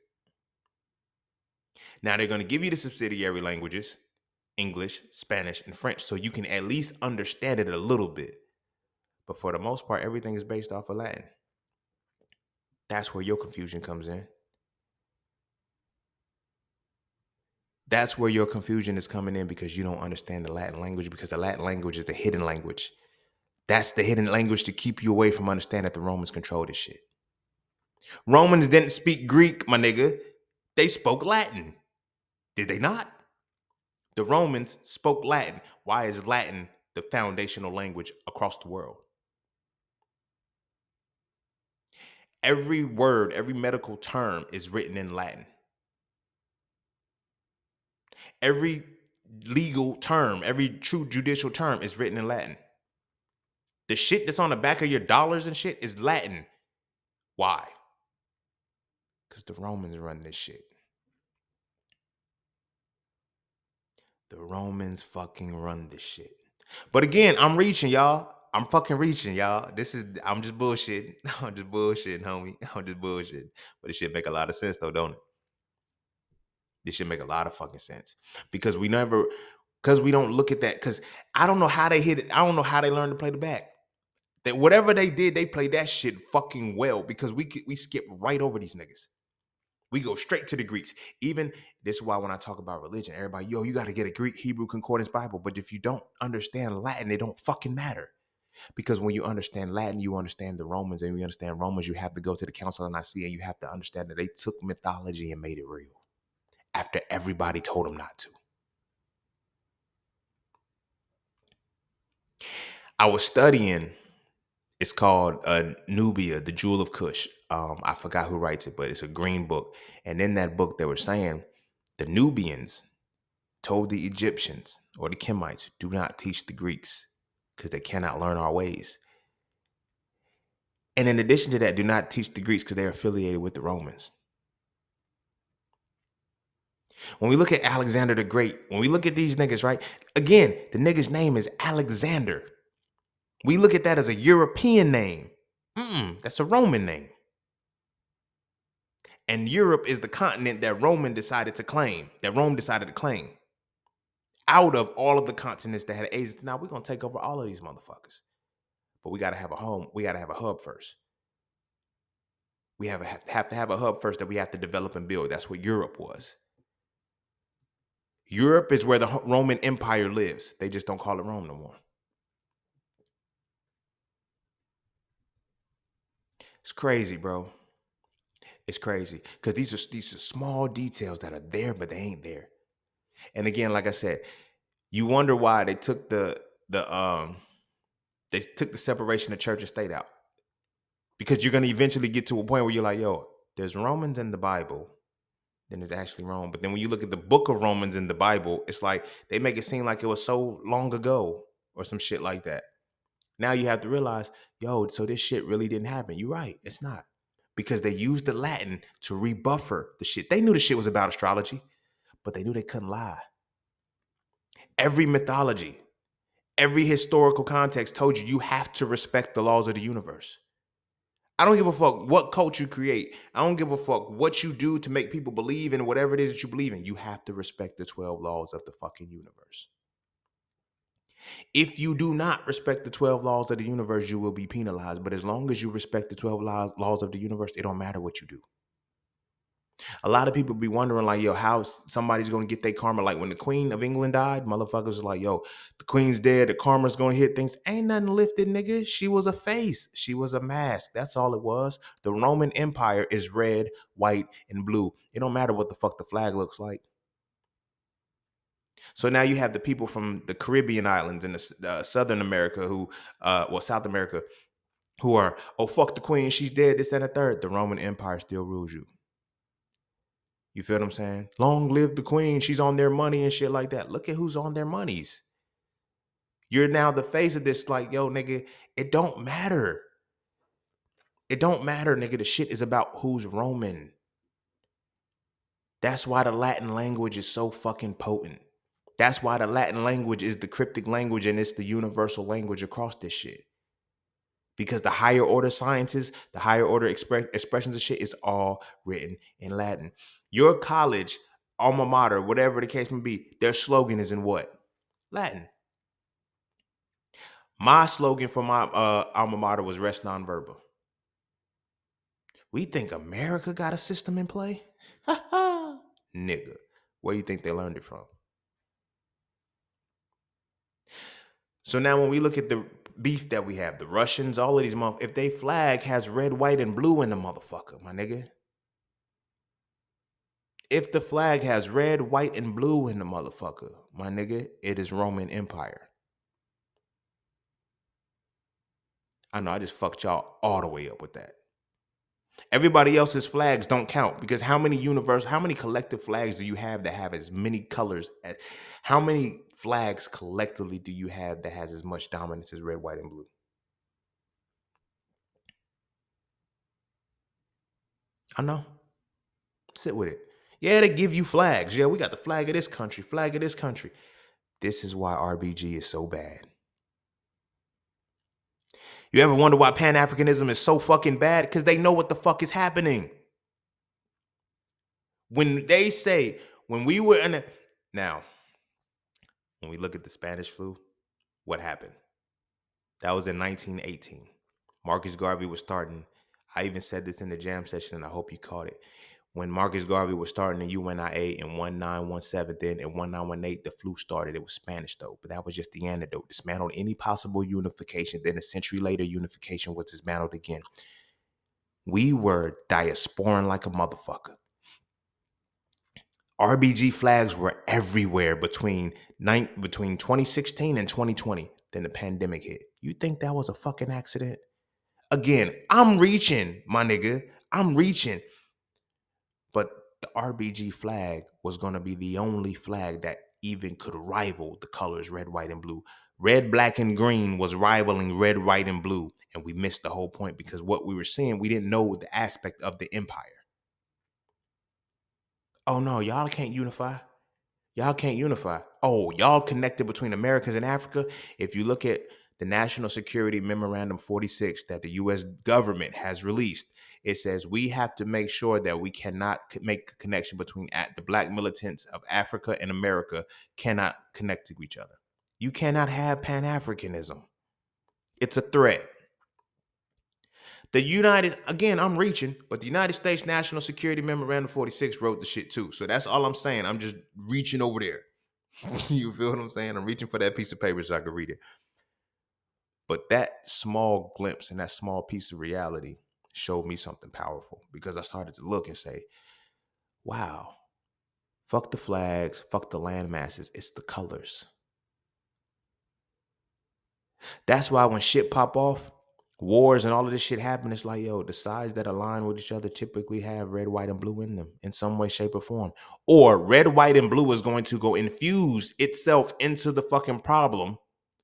Now, they're going to give you the subsidiary languages, English, Spanish, and French, so you can at least understand it a little bit. But for the most part, everything is based off of Latin. That's where your confusion comes in. That's where your confusion is coming in because you don't understand the Latin language, because the Latin language is the hidden language. That's the hidden language to keep you away from understanding that the Romans control this shit. Romans didn't speak Greek, my nigga. They spoke Latin. Did they not? The Romans spoke Latin. Why is Latin the foundational language across the world? Every word, every medical term is written in Latin. Every legal term, every true judicial term is written in Latin. The shit that's on the back of your dollars and shit is Latin. Why? Because the Romans run this shit. The Romans fucking run this shit. But again, I'm reaching, y'all. I'm fucking reaching, y'all. I'm just bullshitting. I'm just bullshitting, homie. I'm just bullshitting. But it should make a lot of sense, though, don't it? This should make a lot of fucking sense. Because we don't look at that. Because I don't know how they hit it. I don't know how they learned to play the back. That whatever they did, they played that shit fucking well. Because we skip right over these niggas. We go straight to the Greeks. Even this is why when I talk about religion, everybody, yo, you got to get a Greek, Hebrew, concordance Bible. But if you don't understand Latin, it don't fucking matter. Because when you understand Latin, you understand the Romans, and when you understand Romans, you have to go to the Council of Nicaea, and you have to understand that they took mythology and made it real after everybody told them not to. I was studying. It's called Nubia, the Jewel of Cush. I forgot who writes it, but it's a green book. And in that book, they were saying the Nubians told the Egyptians or the Kemites, do not teach the Greeks because they cannot learn our ways. And in addition to that, do not teach the Greeks because they're affiliated with the Romans. When we look at Alexander the Great, when we look at these niggas, right? Again, the nigga's name is Alexander. We look at that as a European name. That's a Roman name. And Europe is the continent that Rome decided to claim. Out of all of the continents that had AIDS. Now we're going to take over all of these motherfuckers. But we got to have a home. We got to have a hub first. We have to have a hub first that we have to develop and build. That's what Europe was. Europe is where the Roman Empire lives. They just don't call it Rome no more. It's crazy, bro. It's crazy because these are small details that are there, but they ain't there. And again, like I said, you wonder why they took the separation of church and state out, because you're gonna eventually get to a point where you're like, yo, there's Romans in the Bible, then there's actually Rome. But then when you look at the book of Romans in the Bible, it's like they make it seem like it was so long ago or some shit like that. Now you have to realize, yo, so this shit really didn't happen. You're right, it's not. Because they used the Latin to rebuffer the shit. They knew the shit was about astrology, but they knew they couldn't lie. Every mythology, every historical context told you have to respect the laws of the universe. I don't give a fuck what cult you create. I don't give a fuck what you do to make people believe in whatever it is that you believe in. You have to respect the 12 laws of the fucking universe. If you do not respect the 12 laws of the universe, you will be penalized. But as long as you respect the 12 laws of the universe, it don't matter what you do. A lot of people be wondering, like, yo, how somebody's going to get their karma. Like when the Queen of England died, motherfuckers was like, yo, the Queen's dead. The karma's going to hit things. Ain't nothing lifted, nigga. She was a face. She was a mask. That's all it was. The Roman Empire is red, white, and blue. It don't matter what the fuck the flag looks like. So now you have the people from the Caribbean islands and the Southern America South America, who are, oh, fuck the Queen. She's dead. This and the third. The Roman Empire still rules you. You feel what I'm saying? Long live the Queen. She's on their money and shit like that. Look at who's on their monies. You're now the face of this, like, yo, nigga, it don't matter. It don't matter, nigga. The shit is about who's Roman. That's why the Latin language is so fucking potent. That's why the Latin language is the cryptic language and it's the universal language across this shit. Because the higher order sciences, the higher order expressions of shit is all written in Latin. Your college, alma mater, whatever the case may be, their slogan is in what? Latin. My slogan for my alma mater was Res Non Verba, We think America got a system in play? Ha ha. Nigga, where you think they learned it from? So now when we look at the beef that we have, the Russians, all of these if they flag has red, white, and blue in the motherfucker, my nigga. If the flag has red, white, and blue in the motherfucker, my nigga, it is Roman Empire. I know I just fucked y'all all the way up with that. Everybody else's flags don't count because how many collective flags do you have that have as many colors as how many flags collectively do you have that has as much dominance as red, white, and blue? I know. Sit with it. Yeah, they give you flags. Yeah, we got the flag of this country, flag of this country. This is why RBG is so bad. You ever wonder why Pan-Africanism is so fucking bad? Because they know what the fuck is happening. When they say, when we were in a, now, when we look at the Spanish flu, what happened? That was in 1918. Marcus Garvey was starting. I even said this in the jam session, and I hope you caught it. When Marcus Garvey was starting the UNIA in 1917, then in 1918, the flu started. It was Spanish, though, but that was just the antidote. Dismantled any possible unification. Then a century later, unification was dismantled again. We were diasporan like a motherfucker. RBG flags were everywhere between 2016 and 2020. Then the pandemic hit. You think that was a fucking accident? Again, I'm reaching, my nigga. I'm reaching. But the RBG flag was going to be the only flag that even could rival the colors red, white, and blue. Red, black, and green was rivaling red, white, and blue. And we missed the whole point because what we were seeing, we didn't know the aspect of the empire. Oh no, y'all can't unify. Y'all can't unify. Oh, y'all connected between Americans and Africa. If you look at the National Security Memorandum 46 that the U.S. government has released, it says we have to make sure that we cannot make a connection between the black militants of Africa and America cannot connect to each other. You cannot have Pan-Africanism. It's a threat. Again, I'm reaching, but the United States National Security Memorandum 46 wrote the shit too. So that's all I'm saying. I'm just reaching over there. You feel what I'm saying? I'm reaching for that piece of paper so I can read it. But that small glimpse and that small piece of reality showed me something powerful because I started to look and say, wow, fuck the flags, fuck the land masses. It's the colors. That's why when shit pop off, wars and all of this shit happen, it's like, yo, the sides that align with each other typically have red, white, and blue in them in some way, shape, or form. Or red, white, and blue is going to go infuse itself into the fucking problem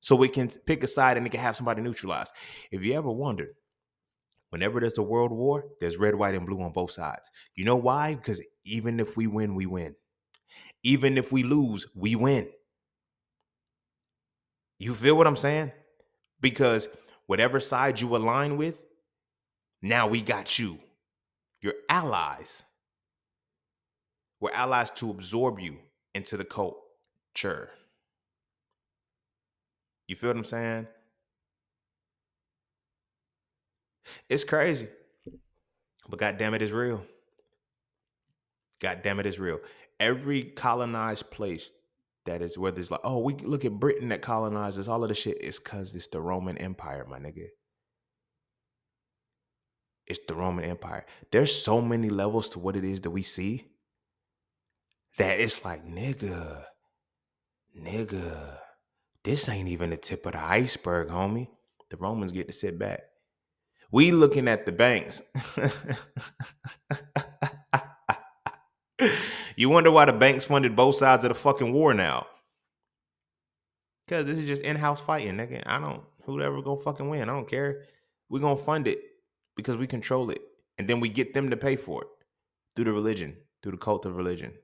so we can pick a side and it can have somebody neutralized. If you ever wondered, whenever there's a world war, there's red, white, and blue on both sides. You know why? Because even if we win, we win. Even if we lose, we win. You feel what I'm saying? Because whatever side you align with, now we got you. You're allies. We're allies to absorb you into the culture. You feel what I'm saying? It's crazy. But God damn it, it's real. God damn it, it's real. Every colonized place that is where there's like, oh, we look at Britain that colonizes all of the shit is because it's the Roman Empire, my nigga. It's the Roman Empire. There's so many levels to what it is that we see that it's like, nigga, this ain't even the tip of the iceberg, homie. The Romans get to sit back. We looking at the banks. You wonder why the banks funded both sides of the fucking war now. Because this is just in-house fighting, nigga. Whoever gonna fucking win, I don't care. We're gonna fund it because we control it. And then we get them to pay for it through the religion, through the cult of religion.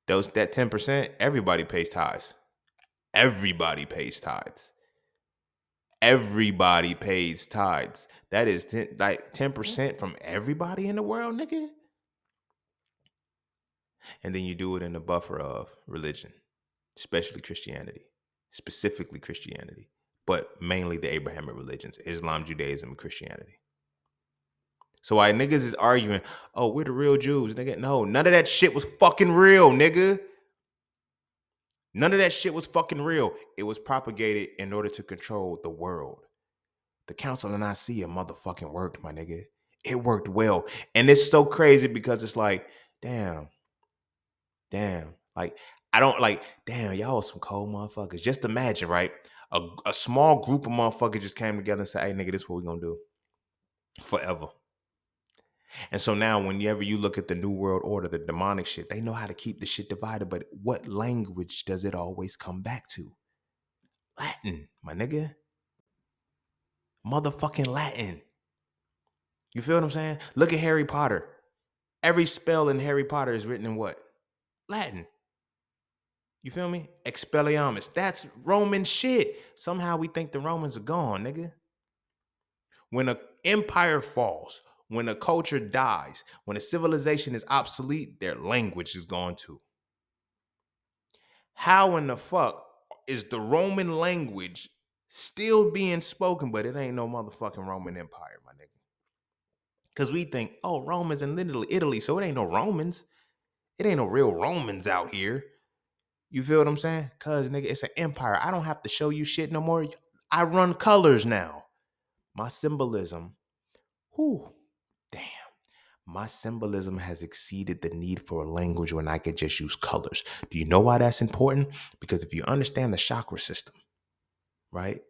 That 10%, everybody pays tithes. Everybody pays tithes. Everybody pays tithes. That is 10% from everybody in the world, nigga. And then you do it in the buffer of religion, especially Christianity, specifically Christianity, but mainly the Abrahamic religions, Islam, Judaism, and Christianity. So why niggas is arguing, oh, we're the real Jews, nigga. No, none of that shit was fucking real, nigga. None of that shit was fucking real. It was propagated in order to control the world. The Council of Nicaea motherfucking worked, my nigga. It worked well. And it's so crazy because it's like, damn, damn. Like, I don't like, damn, y'all are some cold motherfuckers. Just imagine, right? A small group of motherfuckers just came together and said, hey, nigga, this is what we gonna do forever. And so now, whenever you look at the New World Order, the demonic shit, they know how to keep the shit divided. But what language does it always come back to? Latin, my nigga. Motherfucking Latin. You feel what I'm saying? Look at Harry Potter. Every spell in Harry Potter is written in what? Latin. You feel me? Expelliarmus. That's Roman shit. Somehow we think the Romans are gone, nigga. When an empire falls, when a culture dies, when a civilization is obsolete, their language is gone too. How in the fuck is the Roman language still being spoken, but it ain't no motherfucking Roman Empire, my nigga? Because we think, oh, Rome is in Italy, so it ain't no Romans. It ain't no real Romans out here. You feel what I'm saying? Cause nigga, it's an empire. I don't have to show you shit no more. I run colors now. My symbolism, whew, damn. My symbolism has exceeded the need for a language when I could just use colors. Do you know why that's important? Because if you understand the chakra system, right?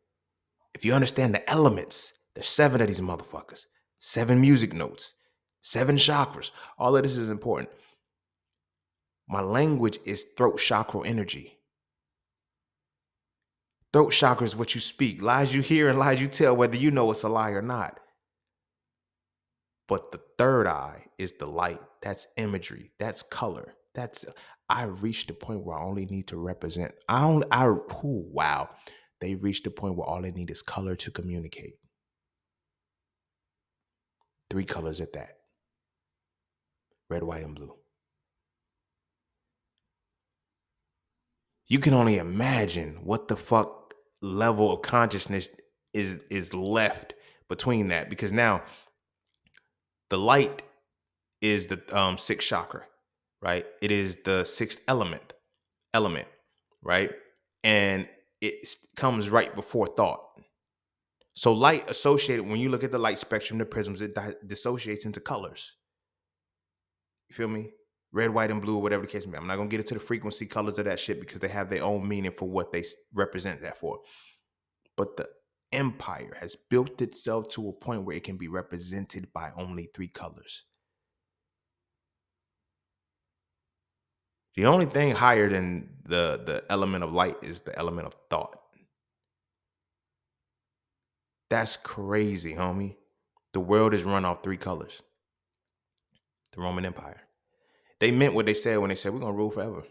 If you understand the elements, there's 7 of these motherfuckers, 7 music notes, 7 chakras. All of this is important. My language is throat chakra energy. Throat chakra is what you speak. Lies you hear and lies you tell, whether you know it's a lie or not. But the third eye is the light. That's imagery. That's color. I reached the point where I only need to represent. Wow. They reached the point where all they need is color to communicate. 3 colors at that. Red, white, and blue. You can only imagine what the fuck level of consciousness is left between that, because now the light is the 6th chakra, right? It is the 6th element, right? And it comes right before thought. So light associated, when you look at the light spectrum, the prisms, it dissociates into colors. You feel me? Red, white, and blue, or whatever the case may be. I'm not going to get into the frequency colors of that shit because they have their own meaning for what they represent that for. But the empire has built itself to a point where it can be represented by only 3 colors. The only thing higher than the element of light is the element of thought. That's crazy, homie. The world is run off 3 colors. The Roman Empire. They meant what they said when they said, we're going to rule forever.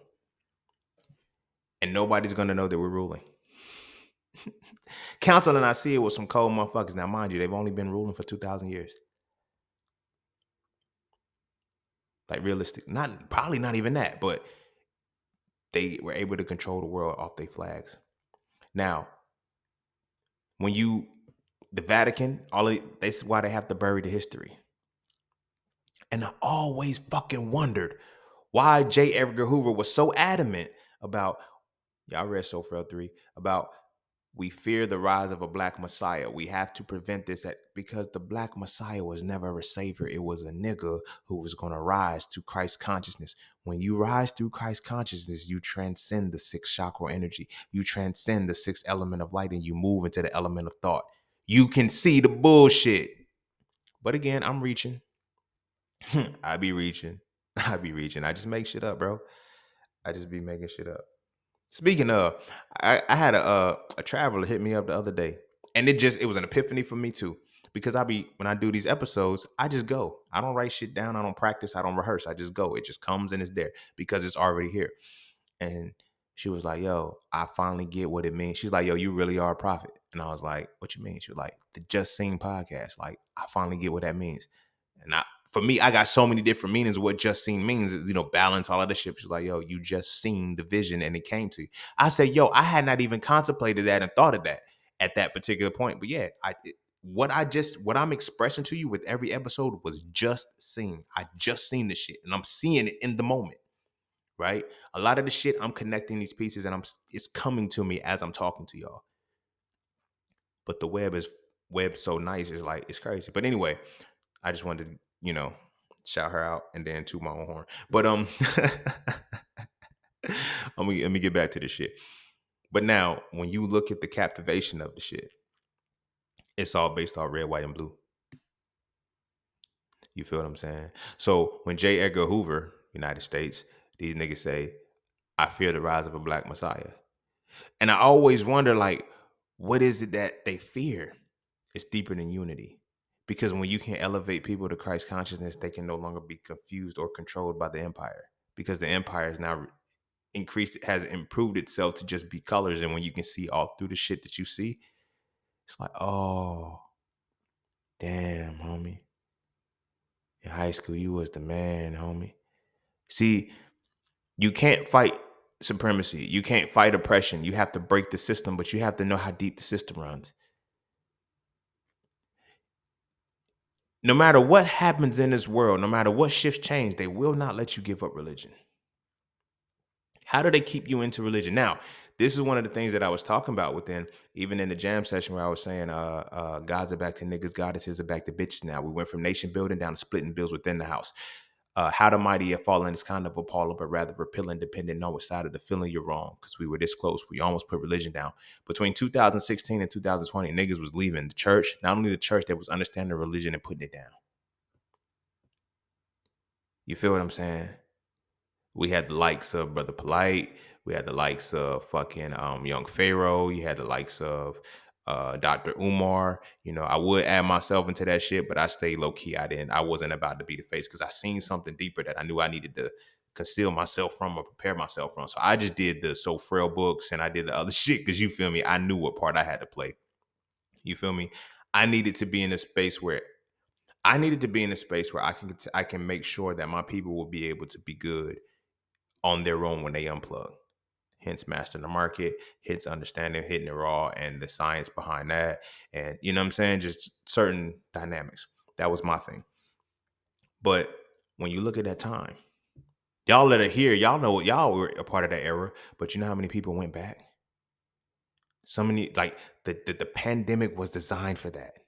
And nobody's going to know that we're ruling. Council of Nicaea was some cold motherfuckers. Now, mind you, they've only been ruling for 2,000 years. Like, realistic. Probably not even that, but they were able to control the world off their flags. Now, the Vatican, that's why they have to bury the history. And I always fucking wondered why J. Edgar Hoover was so adamant about, y'all read Soul 3, about we fear the rise of a black messiah. We have to prevent this because the black messiah was never a savior. It was a nigga who was going to rise to Christ consciousness. When you rise through Christ consciousness, you transcend the 6th chakra energy. You transcend the 6th element of light and you move into the element of thought. You can see the bullshit. But again, I'm reaching. I be reaching. I just make shit up, bro. I just be making shit up. Speaking of, I had a traveler hit me up the other day, and it was an epiphany for me too, because when I do these episodes, I just go. I don't write shit down. I don't practice. I don't rehearse. I just go. It just comes and it's there because it's already here. And she was like, yo, I finally get what it means. She's like, yo, you really are a prophet. And I was like, what you mean? She was like, the Just Seen podcast. Like, I finally get what that means. And for me, I got so many different meanings of what just seen means, balance, all of this shit. She's like, yo, you just seen the vision and it came to you. I said, yo, I had not even contemplated that and thought of that at that particular point. But yeah, what I'm expressing to you with every episode was just seen. I just seen the shit and I'm seeing it in the moment, right? A lot of the shit I'm connecting these pieces and it's coming to me as I'm talking to y'all. But the web's so nice, it's like it's crazy. But anyway, I just wanted to, shout her out and then toot my own horn. But let me get back to this shit. But now, when you look at the captivation of the shit, it's all based on red, white, and blue. You feel what I'm saying? So when J. Edgar Hoover, United States, these niggas say, I fear the rise of a black messiah. And I always wonder, like, what is it that they fear? It's deeper than unity. Because when you can elevate people to Christ consciousness, they can no longer be confused or controlled by the empire. Because the empire is now has improved itself to just be colors. And when you can see all through the shit that you see, it's like, oh, damn, homie. In high school, you was the man, homie. See, you can't fight supremacy. You can't fight oppression. You have to break the system, but you have to know how deep the system runs. No matter what happens in this world, no matter what shifts change, they will not let you give up religion. How do they keep you into religion? Now, this is one of the things that I was talking about even in the jam session where I was saying, gods are back to niggas, goddesses are back to bitches now. We went from nation building down to splitting bills within the house. How the mighty have fallen is kind of appalling, but rather repelling, depending on which side of the feeling you're wrong. Because we were this close. We almost put religion down. Between 2016 and 2020, niggas was leaving the church. Not only the church, that was understanding religion and putting it down. You feel what I'm saying? We had the likes of Brother Polite. We had the likes of fucking Young Pharaoh. You had the likes of Dr. Umar. I would add myself into that shit, but I stayed low key. I wasn't about to be the face because I seen something deeper that I knew I needed to conceal myself from or prepare myself from. So I just did the So Frail books and I did the other shit because you feel me? I knew what part I had to play. You feel me? I needed to be in a space where I can make sure that my people will be able to be good on their own when they unplug. Hence mastering the market, hence understanding hitting it raw and the science behind that. And you know what I'm saying? Just certain dynamics. That was my thing. But when you look at that time, y'all that are here, y'all know y'all were a part of that era, but you know how many people went back? So many, like the pandemic was designed for that.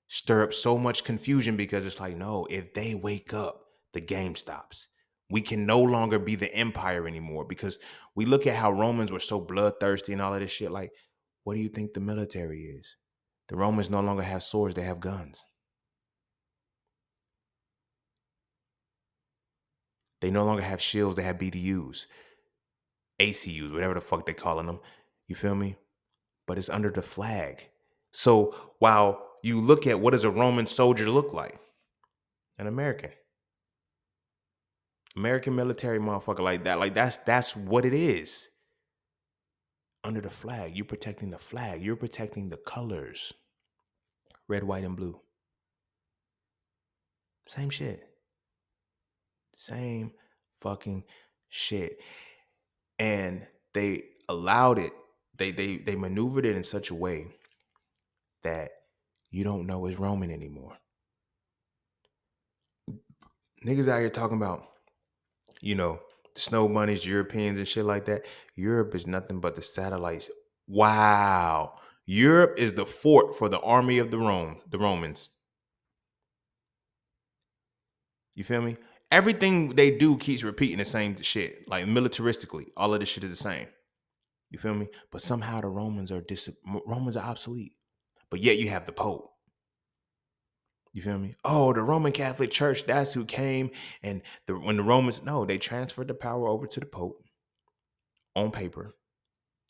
Stir up so much confusion because it's like, no, if they wake up, the game stops. We can no longer be the empire anymore because we look at how Romans were so bloodthirsty and all of this shit. Like, what do you think the military is? The Romans no longer have swords, they have guns. They no longer have shields, they have BDUs, ACUs, whatever the fuck they calling them. You feel me? But it's under the flag. So while you look at what does a Roman soldier look like? An American military motherfucker like that. Like that's what it is. Under the flag, you're protecting the flag. You're protecting the colors. Red, white, and blue. Same shit. Same fucking shit. And they allowed it. They maneuvered it in such a way that you don't know it's Roman anymore. Niggas out here talking about, the snow bunnies, Europeans and shit like that. Europe is nothing but the satellites. Wow. Europe is the fort for the army of the Romans. You feel me? Everything they do keeps repeating the same shit. Like militaristically, all of this shit is the same. You feel me? But somehow the Romans are obsolete. But yet you have the Pope. You feel me? Oh, the Roman Catholic Church, that's who came. And when the Romans, no, they transferred the power over to the Pope on paper.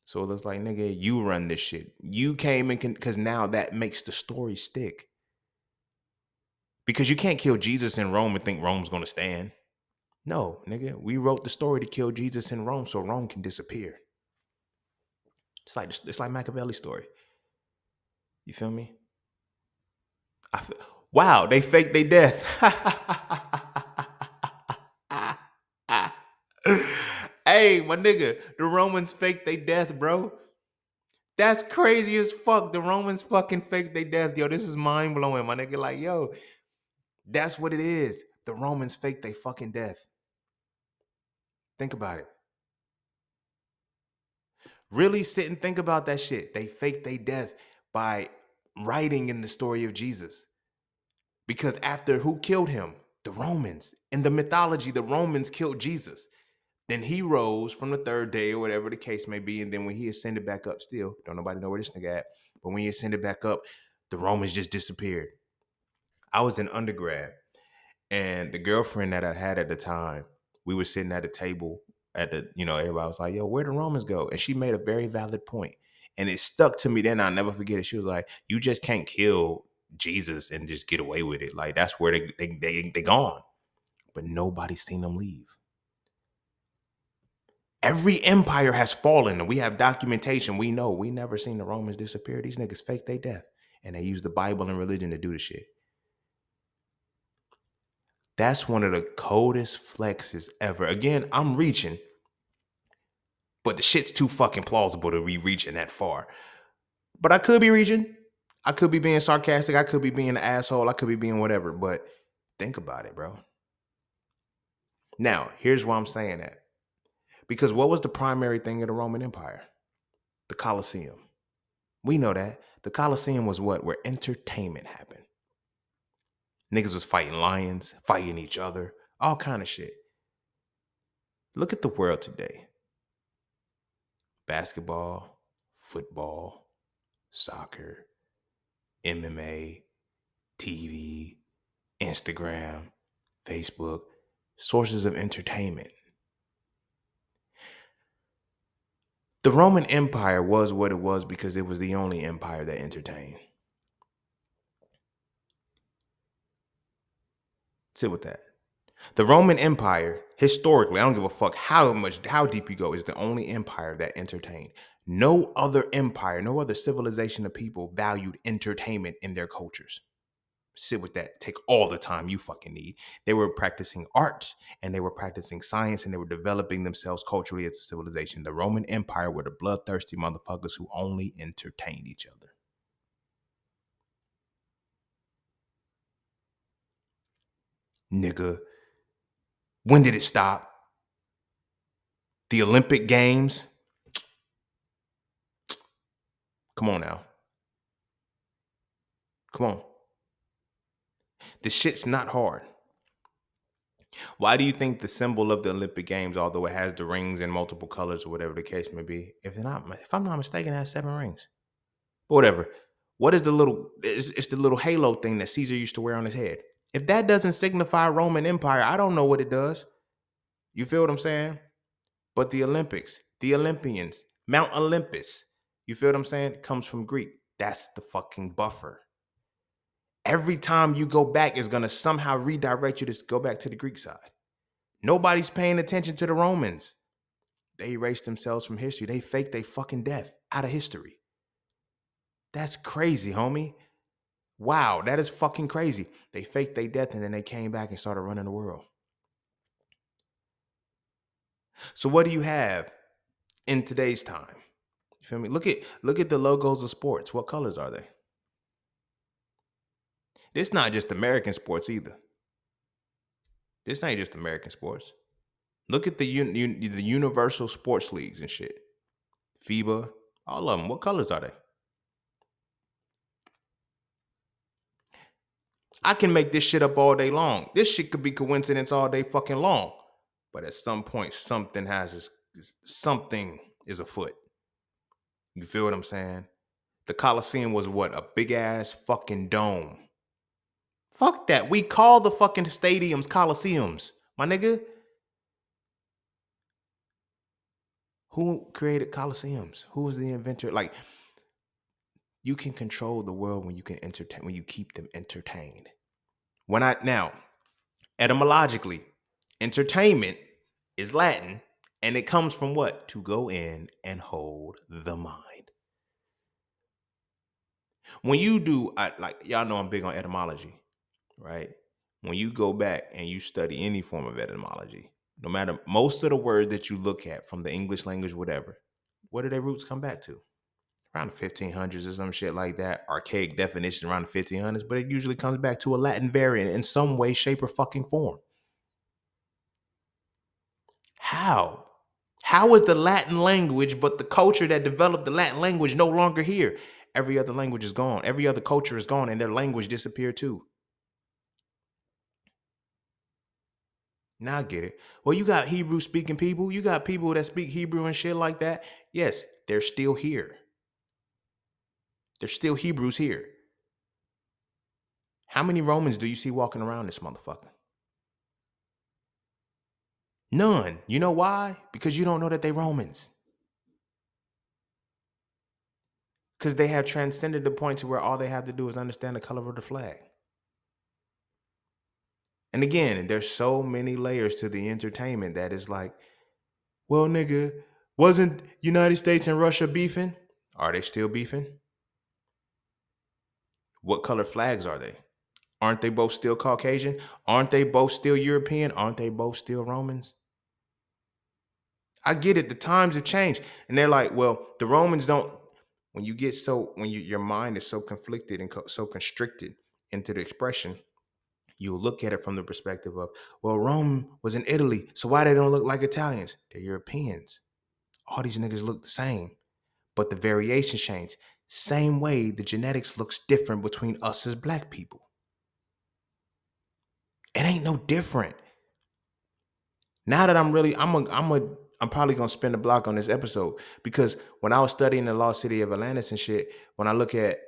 So it looks like, nigga, you run this shit. You came in because now that makes the story stick. Because you can't kill Jesus in Rome and think Rome's going to stand. No, nigga, we wrote the story to kill Jesus in Rome so Rome can disappear. It's like Machiavelli's story. You feel me? Wow, they faked their death. Hey, my nigga, the Romans faked their death, bro. That's crazy as fuck. The Romans fucking faked their death. Yo, this is mind blowing, my nigga. Like, yo, that's what it is. The Romans faked their fucking death. Think about it. Really sit and think about that shit. They faked their death by writing in the story of Jesus. Because after who killed him? The Romans. In the mythology, the Romans killed Jesus. Then he rose from the third day or whatever the case may be. And then when he ascended back up, still, don't nobody know where this nigga at. But when he ascended back up, the Romans just disappeared. I was in undergrad, and the girlfriend that I had at the time, we were sitting at a table at the, everybody was like, yo, where the Romans go? And she made a very valid point. And it stuck to me then. I'll never forget it. She was like, you just can't kill Jesus and just get away with it. Like, that's where they gone. But nobody's seen them leave. Every empire has fallen, and we have documentation. We know we never seen the Romans disappear. These niggas faked their death, and they use the Bible and religion to do the shit. That's one of the coldest flexes ever. Again, I'm reaching, but the shit's too fucking plausible to be reaching that far. But I could be reaching. I could be being sarcastic. I could be being an asshole. I could be being whatever. But think about it, bro. Now, here's why I'm saying that. Because what was the primary thing of the Roman Empire? The Colosseum. We know that. The Colosseum was what? Where entertainment happened. Niggas was fighting lions, fighting each other, all kind of shit. Look at the world today. Basketball, football, soccer, MMA, TV, Instagram, Facebook, sources of entertainment. The Roman Empire was what it was because it was the only empire that entertained. Sit with that. The Roman Empire, historically, I don't give a fuck how deep you go, is the only empire that entertained. No other empire, no other civilization of people valued entertainment in their cultures. Sit with that. Take all the time you fucking need. They were practicing art, and they were practicing science, and they were developing themselves culturally as a civilization. The Roman Empire were the bloodthirsty motherfuckers who only entertained each other. Nigga, when did it stop? The Olympic Games? Come on now. Come on. This shit's not hard. Why do you think the symbol of the Olympic Games, although it has the rings in multiple colors or whatever the case may be, if I'm not mistaken, it has 7 rings? But whatever. What is the little? It's the little halo thing that Caesar used to wear on his head. If that doesn't signify Roman Empire, I don't know what it does. You feel what I'm saying? But the Olympics, the Olympians, Mount Olympus, you feel what I'm saying? It comes from Greek. That's the fucking buffer. Every time you go back, it's going to somehow redirect you to go back to the Greek side. Nobody's paying attention to the Romans. They erased themselves from history. They faked their fucking death out of history. That's crazy, homie. Wow, that is fucking crazy. They faked their death and then they came back and started running the world. So what do you have in today's time? You feel me? Look at the logos of sports. What colors are they? It's not just American sports either. This ain't just American sports. Look at the universal sports leagues and shit. FIBA, all of them. What colors are they? I can make this shit up all day long. This shit could be coincidence all day fucking long. But at some point, something is afoot. You feel what I'm saying? The Coliseum was what? A big ass fucking dome. Fuck that. We call the fucking stadiums Coliseums, my nigga. Who created Coliseums? Who was the inventor? Like, you can control the world when you can entertain, when you keep them entertained. Now, etymologically, entertainment is Latin, and it comes from what? To go in and hold the mind. When you do, like y'all know I'm big on etymology, right? When you go back and you study any form of etymology, no matter most of the words that you look at from the English language, whatever, what do their roots come back to? around the 1500s or some shit like that. Archaic definition around the 1500s, but it usually comes back to a Latin variant in some way, shape, or fucking form. How? How is the Latin language, but the culture that developed the Latin language no longer here? Every other language is gone. Every other culture is gone, and their language disappeared too. Now I get it. Well, you got Hebrew speaking people. You got people that speak Hebrew and shit like that. Yes, they're still here. There's still Hebrews here. How many Romans do you see walking around this motherfucker? None. You know why? Because you don't know that they Romans. Because they have transcended the point to where all they have to do is understand the color of the flag. And again, there's so many layers to the entertainment that is like, well, nigga, wasn't United States and Russia beefing? Are they still beefing? What color flags are they? Aren't they both still Caucasian? Aren't they both still European? Aren't they both still Romans? I get it. The times have changed. And they're like, well, the Romans don't, when you get so, when your mind is so conflicted and so constricted into the expression, you look at it from the perspective of, well, Rome was in Italy, so why they don't look like Italians? They're Europeans. All these niggas look the same, but the variations change. Same way the genetics looks different between us as black people. It ain't no different. Now that I'm probably gonna spend a block on this episode because when I was studying the lost city of Atlantis and shit, when I look at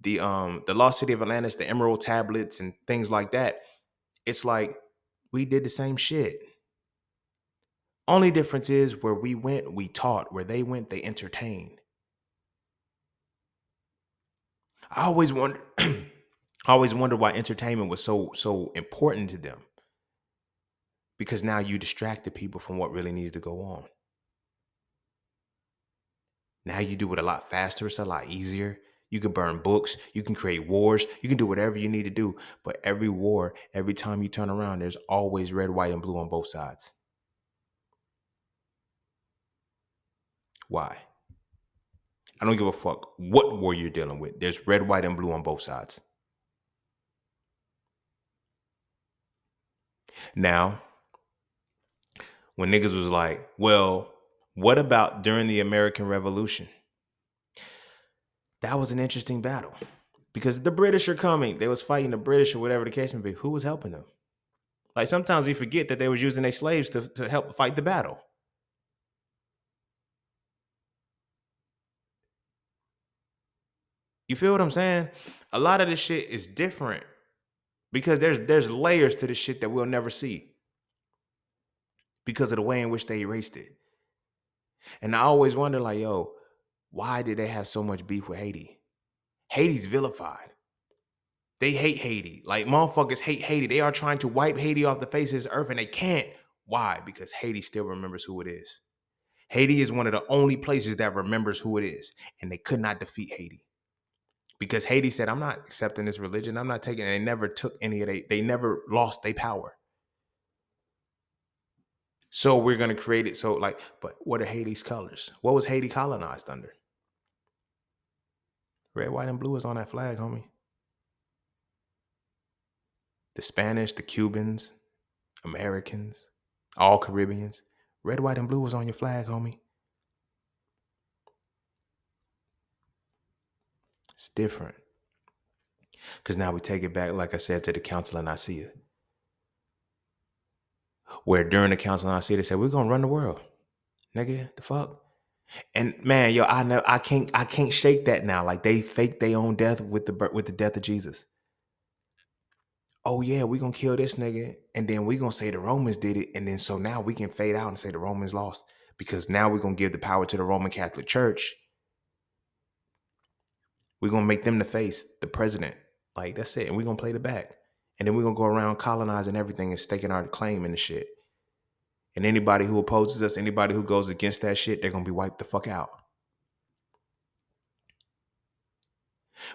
the lost city of Atlantis, the emerald tablets and things like that, it's like we did the same shit. Only difference is where we went, we taught. Where they went, they entertained. I always wonder, I always wonder why entertainment was so important to them. Because now you distracted people from what really needs to go on. Now you do it a lot faster. It's a lot easier. You can burn books. You can create wars. You can do whatever you need to do. But every war, every time you turn around, there's always red, white, and blue on both sides. Why? I don't give a fuck what war you're dealing with. There's red, white, and blue on both sides. Now, when niggas was like, well, what about during the American Revolution? That was an interesting battle because the British are coming. They was fighting the British or whatever the case may be. Who was helping them? Like sometimes we forget that they was using their slaves to help fight the battle. You feel what I'm saying? A lot of this shit is different because there's layers to this shit that we'll never see because of the way in which they erased it. And I always wonder, like, yo, why did they have so much beef with Haiti? Haiti's vilified. They hate Haiti. Like motherfuckers hate Haiti. They are trying to wipe Haiti off the face of this earth and they can't. Why? Because Haiti still remembers who it is. Haiti is one of the only places that remembers who it is. And they could not defeat Haiti. Because Haiti said, I'm not accepting this religion. I'm not taking it. They never took any of they never lost their power. So we're going to create it. So like, but what are Haiti's colors? What was Haiti colonized under? Red, white, and blue is on that flag, homie. The Spanish, the Cubans, Americans, all Caribbeans. Red, white, and blue was on your flag, homie. It's different. Because now we take it back, like I said, to the Council of Nicaea. Where during the Council of Nicaea, they said, we're going to run the world. Nigga, the fuck? And man, yo, I can't shake that now. Like they faked their own death with the death of Jesus. Oh yeah, we gonna kill this nigga, and then we gonna say the Romans did it, and then so now we can fade out and say the Romans lost because now we're gonna give the power to the Roman Catholic Church. We're gonna make them the face, the president. Like that's it, and we're gonna play the back, and then we're gonna go around colonizing everything and staking our claim in the shit. And anybody who opposes us, anybody who goes against that shit, they're gonna be wiped the fuck out.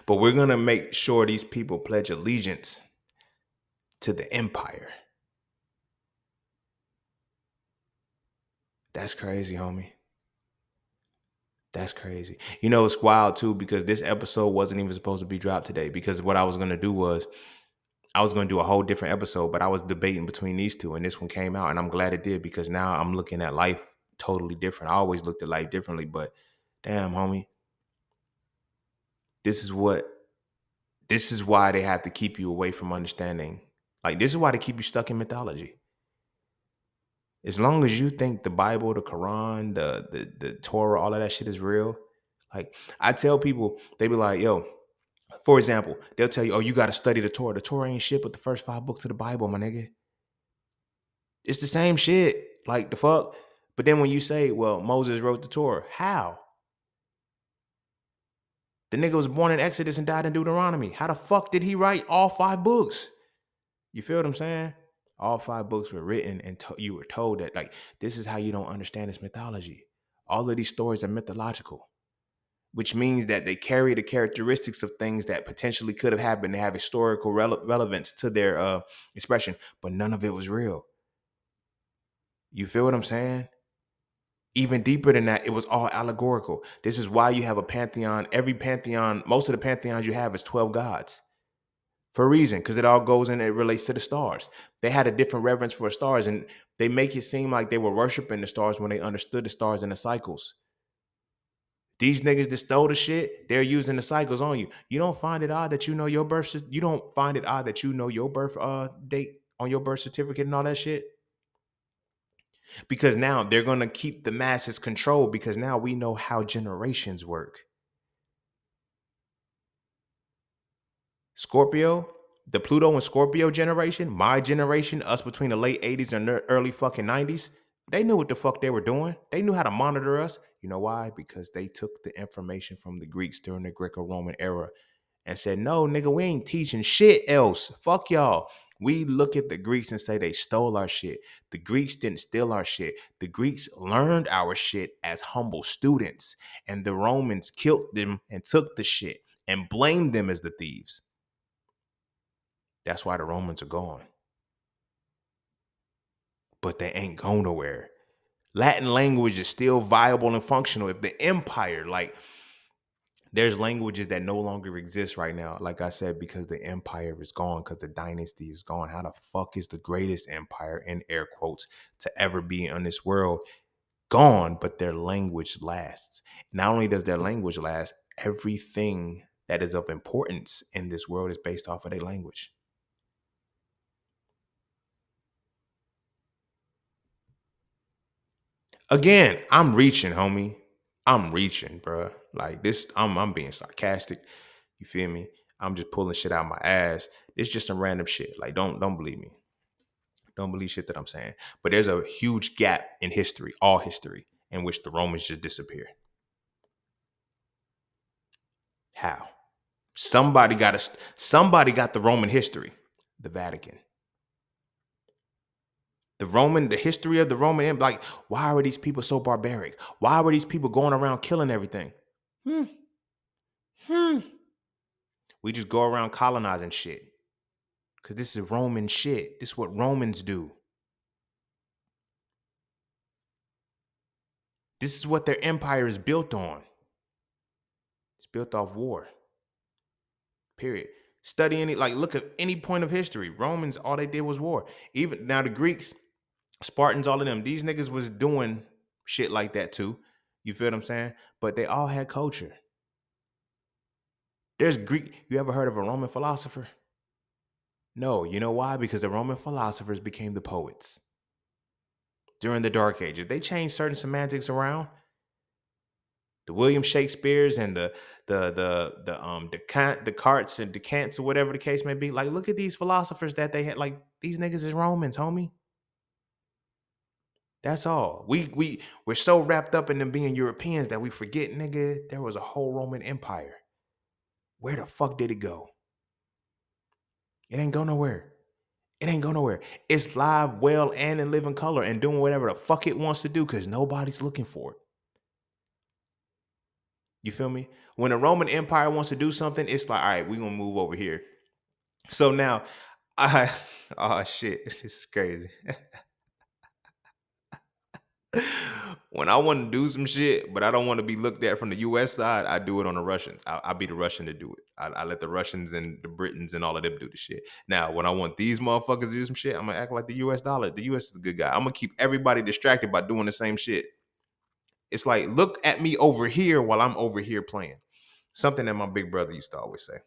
But we're going to make sure these people pledge allegiance to the empire. That's crazy, homie. That's crazy. You know, it's wild too because this episode wasn't even supposed to be dropped today. Because what I was gonna do was I was gonna do a whole different episode, but I was debating between these two, and this one came out, and I'm glad it did because now I'm looking at life totally different. I always looked at life differently, but damn, homie, this is what this is why they have to keep you away from understanding. Like this is why they keep you stuck in mythology. As long as you think the Bible, the Quran, the Torah, all of that shit is real, like I tell people, they be like, yo, for example, they'll tell you, oh, you got to study the Torah. The Torah ain't shit but the first 5 books of the Bible, my nigga. It's the same shit. Like the fuck. But then when you say, well, Moses wrote the Torah, how? The nigga was born in Exodus and died in Deuteronomy. How the fuck did he write all 5 books? You feel what I'm saying? All 5 books were written and you were told that, like, this is how you don't understand this mythology. All of these stories are mythological, which means that they carry the characteristics of things that potentially could have happened. They have historical relevance to their expression, but none of it was real. You feel what I'm saying? Even deeper than that, it was all allegorical. This is why you have a pantheon. Every pantheon, most of the pantheons you have is 12 gods for a reason, because it all goes in, it relates to the stars. They had a different reverence for stars, and they make it seem like they were worshiping the stars when they understood the stars and the cycles. These niggas that stole the shit, they're using the cycles on you. You don't find it odd that you know your you don't find it odd that you know your birth date on your birth certificate and all that shit? Because now they're going to keep the masses controlled because now we know how generations work. Scorpio, the Pluto and Scorpio generation, my generation, us between the late 80s and the early fucking 90s, they knew what the fuck they were doing. They knew how to monitor us. You know why? Because they took the information from the Greeks during the Greco-Roman era and said, no, nigga, we ain't teaching shit else. Fuck y'all. We look at the Greeks and say they stole our shit. The Greeks didn't steal our shit. The Greeks learned our shit as humble students, and the Romans killed them and took the shit and blamed them as the thieves. That's why the Romans are gone. But they ain't going nowhere. Latin language is still viable and functional. If the empire, like, there's languages that no longer exist right now, like I said, because the empire is gone, because the dynasty is gone. How the fuck is the greatest empire, in air quotes, to ever be on this world gone, but their language lasts? Not only does their language last, everything that is of importance in this world is based off of their language. Again, I'm reaching, homie. I'm reaching, bro. Like this, I'm being sarcastic. You feel me? I'm just pulling shit out my ass. It's just some random shit. Like, don't believe me. Don't believe shit that I'm saying. But there's a huge gap in history, all history, in which the Romans just disappeared. How? Somebody got the Roman history, the Vatican. The history of the Roman, like, why were these people so barbaric? Why were these people going around killing everything? Hmm. Hmm. We just go around colonizing shit. Because this is Roman shit. This is what Romans do. This is what their empire is built on. It's built off war. Period. Study any, like, look at any point of history. Romans, all they did was war. Even now, the Greeks, Spartans, all of them, these niggas was doing shit like that too. You feel what I'm saying? But they all had culture. There's Greek. You ever heard of a Roman philosopher? No. You know why? Because the Roman philosophers became the poets during the Dark Ages. They changed certain semantics around. The William Shakespeare's and Descartes and Decants or whatever the case may be. Like, look at these philosophers that they had. Like, these niggas is Romans, homie. That's all. We're so wrapped up in them being Europeans that we forget, nigga, there was a whole Roman Empire. Where the fuck did it go? It ain't go nowhere. It ain't go nowhere. It's live, well, and in living color and doing whatever the fuck it wants to do because nobody's looking for it. You feel me? When the Roman Empire wants to do something, it's like, all right, we're going to move over here. So now, oh shit, this is crazy. When I want to do some shit, but I don't want to be looked at from the U.S. side, I do it on the Russians. I be the Russian to do it. I let the Russians and the Britons and all of them do the shit. Now, when I want these motherfuckers to do some shit, I'm gonna act like the U.S. dollar. The U.S. is a good guy. I'm gonna keep everybody distracted by doing the same shit. It's like, look at me over here while I'm over here playing. Something that my big brother used to always say.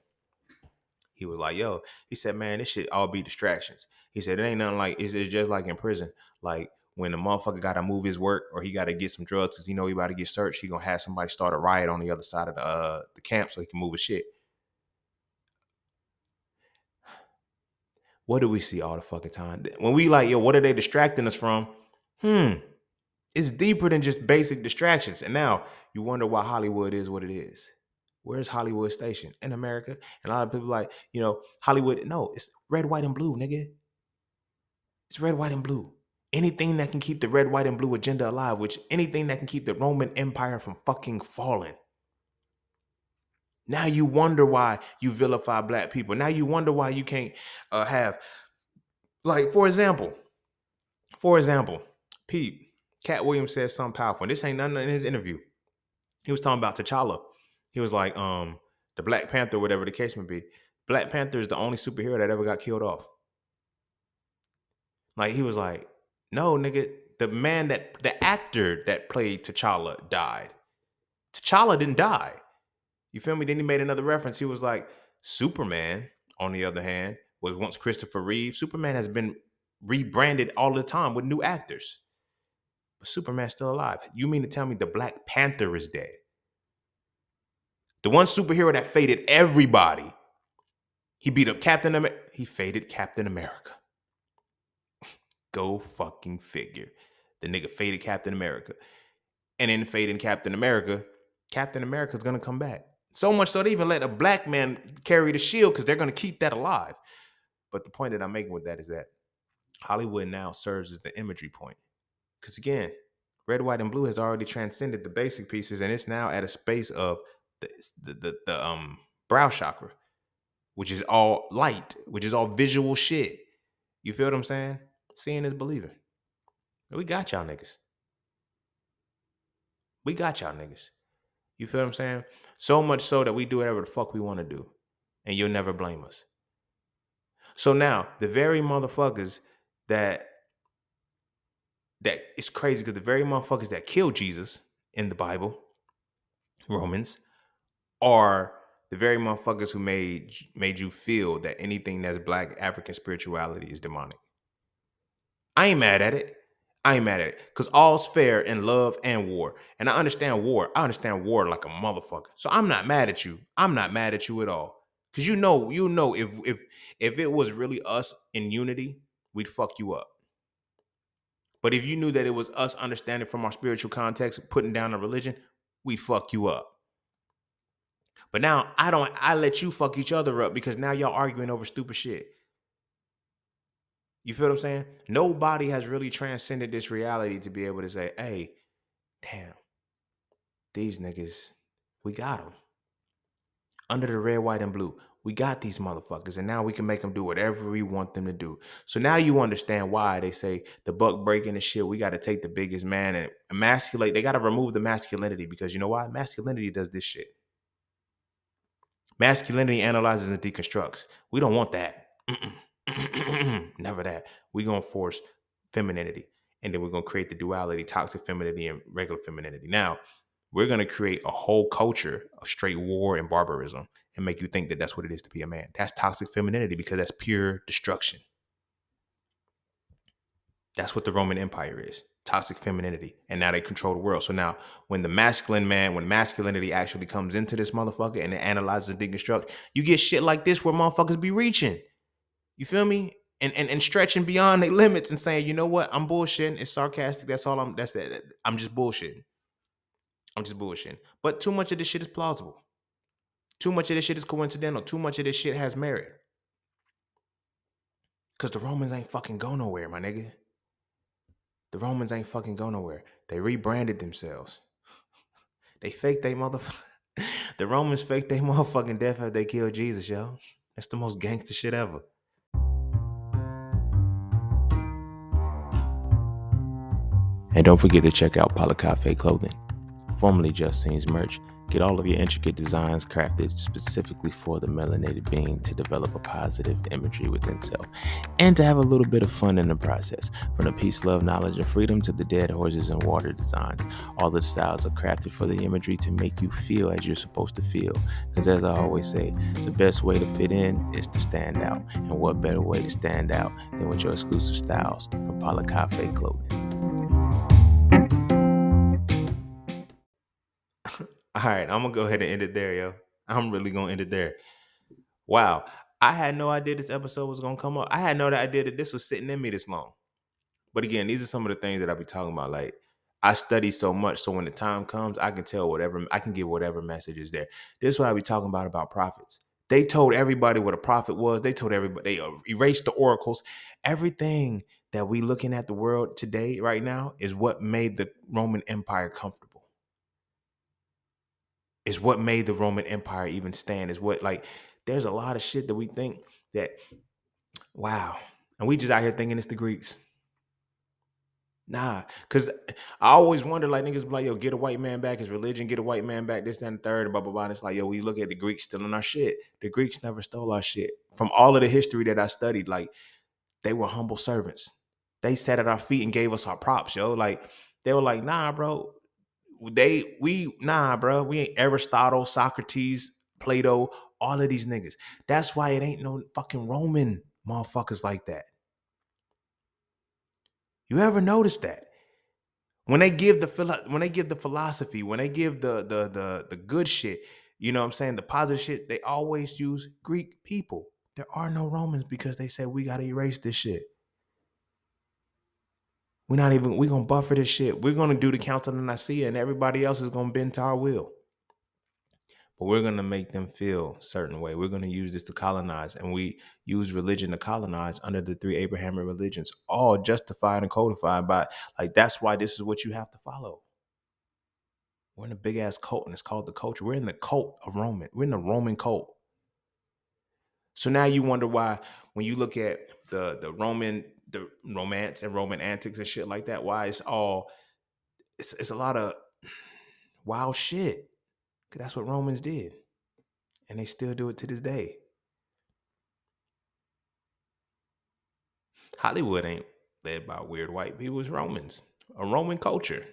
He was like, yo, he said, man, this shit all be distractions. He said, it ain't nothing like, it's just like in prison. Like when the motherfucker got to move his work or he got to get some drugs because he know he about to get searched, he going to have somebody start a riot on the other side of the camp so he can move his shit. What do we see all the fucking time? When we like, yo, what are they distracting us from? It's deeper than just basic distractions. And now you wonder why Hollywood is what it is. Where's Hollywood station? In America. And a lot of people like, Hollywood. No, it's red, white, and blue, nigga. It's red, white, and blue. Anything that can keep the red, white, and blue agenda alive, which anything that can keep the Roman Empire from fucking falling. Now you wonder why you vilify black people. Now you wonder why you can't have, like, for example, Pete, Cat Williams said something powerful. And this ain't nothing in his interview. He was talking about T'Challa. He was like, the Black Panther, whatever the case may be. Black Panther is the only superhero that ever got killed off. Like, he was like, no, nigga, the actor that played T'Challa died. T'Challa didn't die. You feel me? Then he made another reference. He was like, Superman, on the other hand, was once Christopher Reeve. Superman has been rebranded all the time with new actors. But Superman's still alive. You mean to tell me the Black Panther is dead? The one superhero that faded everybody. He beat up Captain America. He faded Captain America. Go fucking figure. The nigga faded Captain America. And in fading Captain America's going to come back. So much so they even let a black man carry the shield because they're going to keep that alive. But the point that I'm making with that is that Hollywood now serves as the imagery point. Because again, red, white, and blue has already transcended the basic pieces, and it's now at a space of the brow chakra, which is all light, which is all visual shit. You feel what I'm saying? Seeing is believing. We got y'all niggas. You feel what I'm saying? So much so that we do whatever the fuck we want to do. And you'll never blame us. So now, the very motherfuckers that it's crazy because the very motherfuckers that killed Jesus in the Bible, Romans, are the very motherfuckers who made you feel that anything that's Black African spirituality is demonic. I ain't mad at it. Because all's fair in love and war. And I understand war. I understand war like a motherfucker. So I'm not mad at you. I'm not mad at you at all. Because you know, if it was really us in unity, we'd fuck you up. But if you knew that it was us understanding from our spiritual context, putting down a religion, we'd fuck you up. But now I let you fuck each other up because now y'all arguing over stupid shit. You feel what I'm saying? Nobody has really transcended this reality to be able to say, hey, damn, these niggas, we got them. Under the red, white, and blue, we got these motherfuckers, and now we can make them do whatever we want them to do. So now you understand why they say the buck breaking and shit, we got to take the biggest man and emasculate. They got to remove the masculinity because you know why? Masculinity does this shit. Masculinity analyzes and deconstructs. We don't want that. Never that. We're going to force femininity. And then we're going to create the duality, toxic femininity and regular femininity. Now, we're going to create a whole culture of straight war and barbarism and make you think that that's what it is to be a man. That's toxic femininity because that's pure destruction. That's what the Roman Empire is. Toxic femininity. And now they control the world. So now when when masculinity actually comes into this motherfucker and it analyzes and deconstructs, you get shit like this where motherfuckers be reaching. You feel me? And stretching beyond their limits and saying, you know what? I'm bullshitting. It's sarcastic. That's all I'm just bullshitting. But too much of this shit is plausible. Too much of this shit is coincidental. Too much of this shit has merit. Because the Romans ain't fucking go nowhere, my nigga. The Romans ain't fucking go nowhere. They rebranded themselves. They faked they motherfucker. The Romans faked their motherfucking death after they killed Jesus, yo. That's the most gangster shit ever. And don't forget to check out Palacafe Clothing, formerly Just Scenes merch. Get all of your intricate designs crafted specifically for the melanated being to develop a positive imagery within self and to have a little bit of fun in the process. From the peace, love, knowledge, and freedom to the dead horses and water designs, all of the styles are crafted for the imagery to make you feel as you're supposed to feel. Because as I always say, the best way to fit in is to stand out. And what better way to stand out than with your exclusive styles from Palacafe Clothing? All right, I'm gonna go ahead and end it there, yo. I'm really gonna end it there. Wow, I had no idea this episode was gonna come up. I had no idea that this was sitting in me this long. But again, these are some of the things that I be talking about. Like I study so much, so when the time comes, I can tell whatever I can get whatever message is there. This is what I be talking about prophets. They told everybody what a prophet was. They told everybody they erased the oracles. Everything that we looking at the world today, right now, is what made the Roman Empire comfortable. Is what made the Roman Empire even stand. Is what like there's a lot of shit that we think that wow, and we just out here thinking it's the Greeks. Nah, because I always wonder, like niggas be like, yo, get a white man back his religion, get a white man back this, that, and the third, and blah, blah, blah. And it's like, yo, we look at the Greeks stealing our shit. The Greeks never stole our shit. From all of the history that I studied, like they were humble servants. They sat at our feet and gave us our props, yo. Like they were like, nah, bro. Nah, bro. We ain't Aristotle, Socrates, Plato, all of these niggas. That's why it ain't no fucking Roman motherfuckers like that. You ever notice that? When they give when they give the philosophy, when they give the good shit, you know what I'm saying, the positive shit, they always use Greek people. There are no Romans because they said we gotta erase this shit. We're gonna buffer this shit. We're gonna do the Council of Nicaea and everybody else is gonna bend to our will. But we're gonna make them feel a certain way. We're gonna use this to colonize, and we use religion to colonize under the three Abrahamic religions, all justified and codified by like that's why this is what you have to follow. We're in a big ass cult and it's called the culture. We're in the cult of Roman. We're in the Roman cult. So now you wonder why when you look at the romance and Roman antics and shit like that, why it's a lot of wild shit. Cause that's what Romans did. And they still do it to this day. Hollywood ain't led by weird white people, it's Romans. A Roman culture.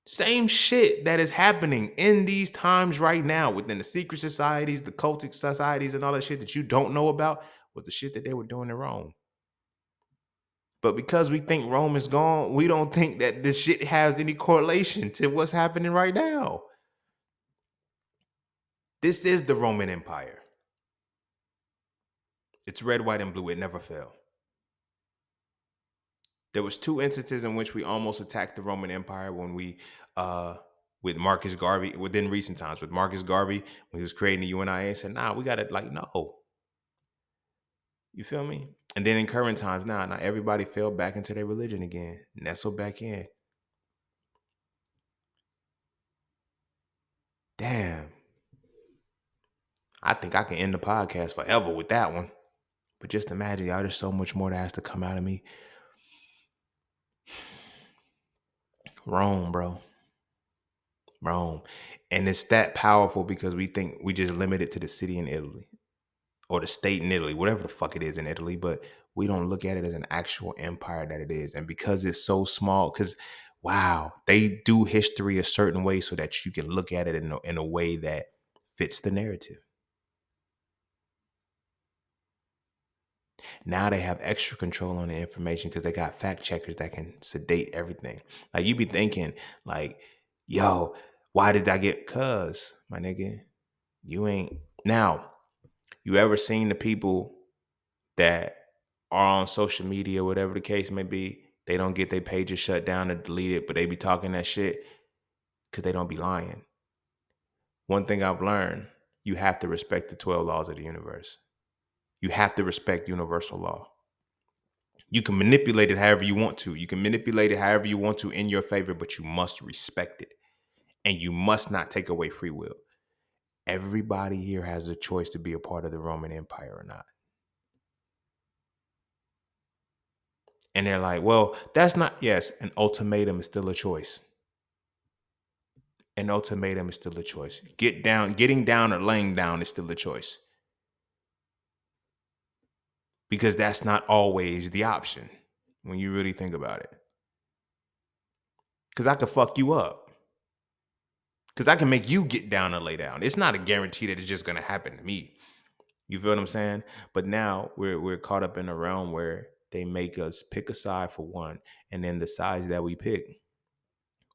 Same shit that is happening in these times right now within the secret societies, the cultic societies, and all that shit that you don't know about was the shit that they were doing in Rome. But because we think Rome is gone, we don't think that this shit has any correlation to what's happening right now. This is the Roman Empire. It's red, white, and blue. It never fell. There was two instances in which we almost attacked the Roman Empire when we with Marcus Garvey within recent times with Marcus Garvey when he was creating the UNIA and said, nah, we gotta like no. You feel me? And then in current times, now everybody fell back into their religion again, nestled back in. Damn. I think I can end the podcast forever with that one. But just imagine, y'all, there's so much more that has to come out of me. Rome, bro. Rome. And it's that powerful because we think we just limit it to the city in Italy or the state in Italy, whatever the fuck it is in Italy. But we don't look at it as an actual empire that it is. And because it's so small, because wow, they do history a certain way so that you can look at it in a way that fits the narrative. Now they have extra control on the information because they got fact checkers that can sedate everything. Like you be thinking, like, yo, why did I get? Cause my nigga, you ain't now. You ever seen the people that are on social media, whatever the case may be? They don't get their pages shut down or deleted, but they be talking that shit because they don't be lying. One thing I've learned: you have to respect the 12 laws of the universe. You have to respect universal law. You can manipulate it however you want to. You can manipulate it however you want to in your favor, but you must respect it. And you must not take away free will. Everybody here has a choice to be a part of the Roman Empire or not. And they're like, well, that's not, yes, an ultimatum is still a choice. An ultimatum is still a choice. Getting down or laying down is still a choice. Because that's not always the option when you really think about it. Because I could fuck you up. Because I can make you get down or lay down. It's not a guarantee that it's just going to happen to me. You feel what I'm saying? But now we're caught up in a realm where they make us pick a side for one. And then the sides that we pick,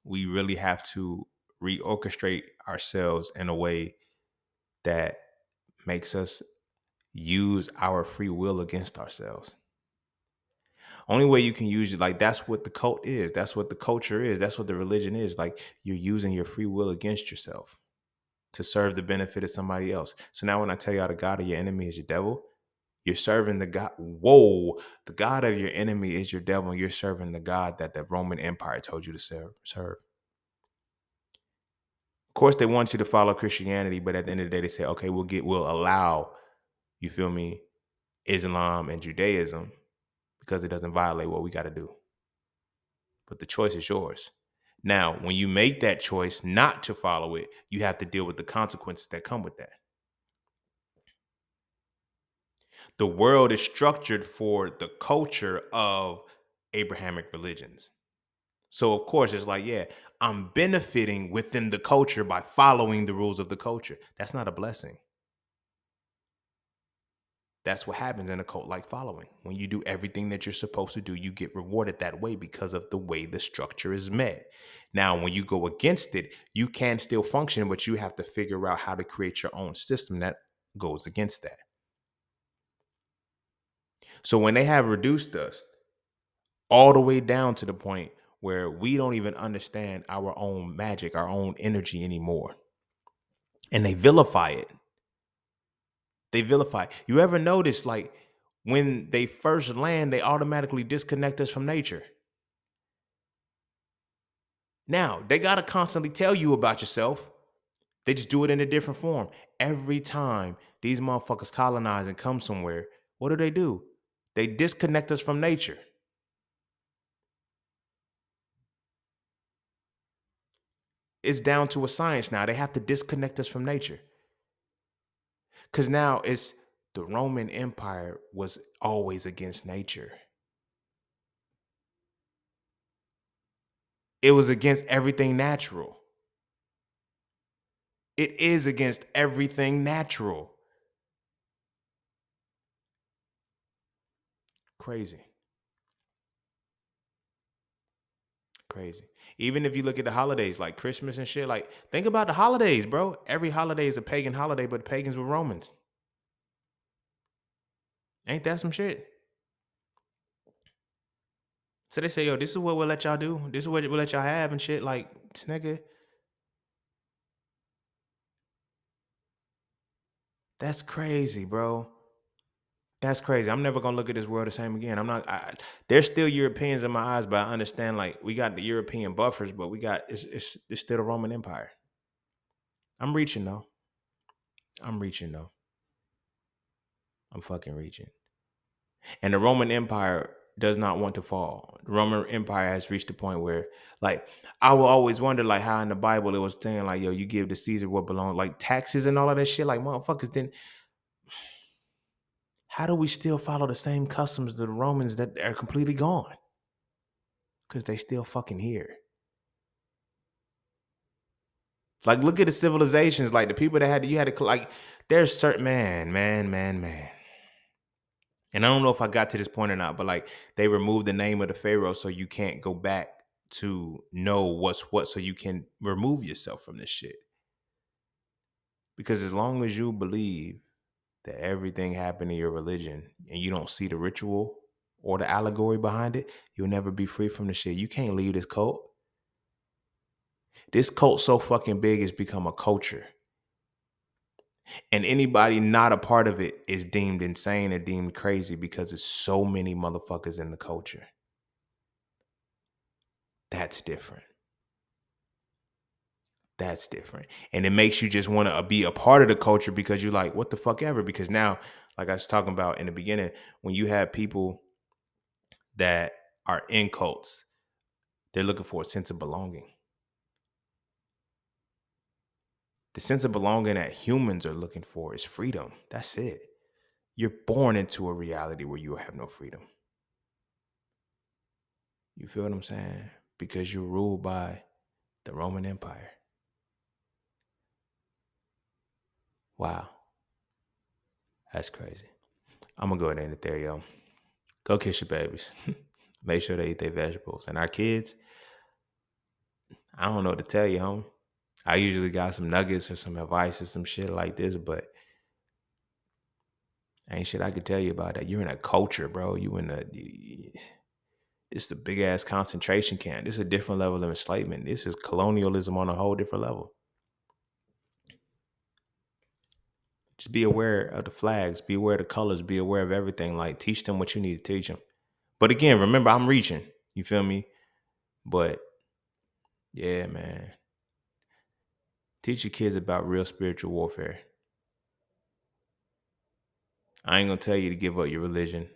we really have to reorchestrate ourselves in a way that makes us use our free will against ourselves. Only way you can use it, like that's what the cult is. That's what the culture is. That's what the religion is. Like you're using your free will against yourself to serve the benefit of somebody else. So now when I tell y'all the God of your enemy is your devil, you're serving the God. Whoa, the God of your enemy is your devil. And you're serving the God that the Roman Empire told you to serve. Of course, they want you to follow Christianity, but at the end of the day, they say, okay, we'll allow, you feel me, Islam and Judaism because it doesn't violate what we got to do. But the choice is yours. Now, when you make that choice not to follow it, you have to deal with the consequences that come with that. The world is structured for the culture of Abrahamic religions. So, of course, it's like, yeah, I'm benefiting within the culture by following the rules of the culture. That's not a blessing. That's what happens in a cult like following. When you do everything that you're supposed to do, you get rewarded that way because of the way the structure is met. Now, when you go against it, you can still function, but you have to figure out how to create your own system that goes against that. So when they have reduced us all the way down to the point where we don't even understand our own magic, our own energy anymore, and they vilify it. They vilify. You ever notice, like, when they first land, they automatically disconnect us from nature. Now, they got to constantly tell you about yourself. They just do it in a different form. Every time these motherfuckers colonize and come somewhere, what do? They disconnect us from nature. It's down to a science now. They have to disconnect us from nature. Because now it's the Roman Empire was always against nature. It was against everything natural. It is against everything natural. Crazy. Crazy. Even if you look at the holidays like Christmas and shit, like think about the holidays, bro. Every holiday is a pagan holiday, but the pagans were Romans. Ain't that some shit? So they say, yo, this is what we'll let y'all do. This is what we'll let y'all have and shit. Like, nigga, that's crazy, bro. That's crazy. I'm never gonna look at this world the same again. I'm not. There's still Europeans in my eyes, but I understand. Like we got the European buffers, but we got it's still the Roman Empire. I'm reaching though. I'm reaching though. I'm fucking reaching. And the Roman Empire does not want to fall. The Roman Empire has reached a point where, like, I will always wonder, like, how in the Bible it was saying, like, yo, you give to Caesar what belongs, like taxes and all of that shit. Like, motherfuckers, then how do we still follow the same customs of the Romans that are completely gone? Because they still fucking here. Like, look at the civilizations, like the people that you had to, like, there's certain, man. And I don't know if I got to this point or not, but like they removed the name of the Pharaoh so you can't go back to know what's what, so you can remove yourself from this shit. Because as long as you believe that everything happened in your religion and you don't see the ritual or the allegory behind it, you'll never be free from the shit. You can't leave this cult. This cult so fucking big it's become a culture. And anybody not a part of it is deemed insane or deemed crazy because there's so many motherfuckers in the culture. That's different. That's different. And it makes you just want to be a part of the culture because you're like, what the fuck ever? Because now, like I was talking about in the beginning, when you have people that are in cults. They're looking for a sense of belonging. The sense of belonging that humans are looking for is freedom. That's it. You're born into a reality where you have no freedom. You feel what I'm saying? Because you're ruled by the Roman Empire. Wow. That's crazy. I'm going to go ahead and end it there, yo. Go kiss your babies. Make sure they eat their vegetables. And our kids, I don't know what to tell you, homie. I usually got some nuggets or some advice or some shit like this, but ain't shit I could tell you about that. You're in a culture, bro. You in a, it's a big ass concentration camp. This is a different level of enslavement. This is colonialism on a whole different level. Just be aware of the flags, be aware of the colors, be aware of everything. Like, teach them what you need to teach them. But again, remember, I'm reaching. You feel me? But yeah, man. Teach your kids about real spiritual warfare. I ain't gonna tell you to give up your religion.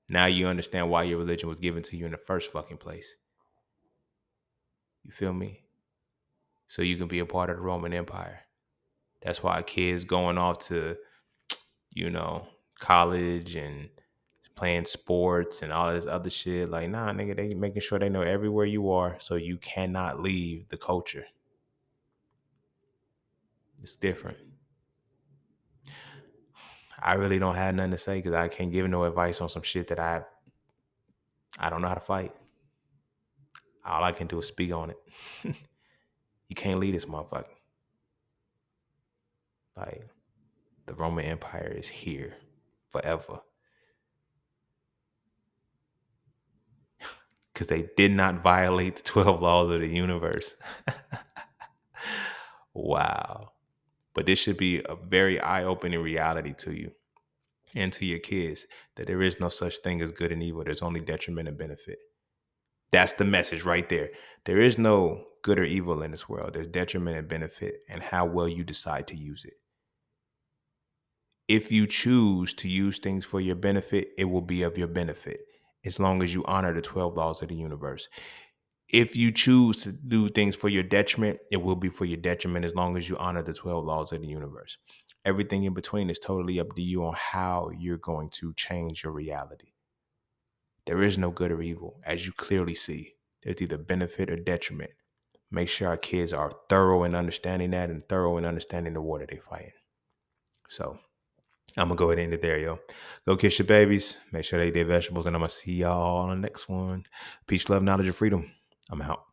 Now you understand why your religion was given to you in the first fucking place. You feel me? So you can be a part of the Roman Empire. That's why kids going off to, college and playing sports and all this other shit. Like, nah, nigga, they making sure they know everywhere you are so you cannot leave the culture. It's different. I really don't have nothing to say because I can't give no advice on some shit that I don't know how to fight. All I can do is speak on it. You can't lead this motherfucker. Like, the Roman Empire is here forever. Because they did not violate the 12 laws of the universe. Wow. But this should be a very eye-opening reality to you and to your kids, that there is no such thing as good and evil. There's only detriment and benefit. That's the message right there. There is no good or evil in this world. There's detriment and benefit, and how well you decide to use it. If you choose to use things for your benefit, it will be of your benefit, as long as you honor the 12 laws of the universe. If you choose to do things for your detriment, it will be for your detriment, as long as you honor the 12 laws of the universe. Everything in between is totally up to you on how you're going to change your reality. There is no good or evil, as you clearly see. There's either benefit or detriment. Make sure our kids are thorough in understanding that and thorough in understanding the war that they fight in. So I'm going to go ahead and end it there, yo. Go kiss your babies. Make sure they eat their vegetables. And I'm going to see y'all on the next one. Peace, love, knowledge, and freedom. I'm out.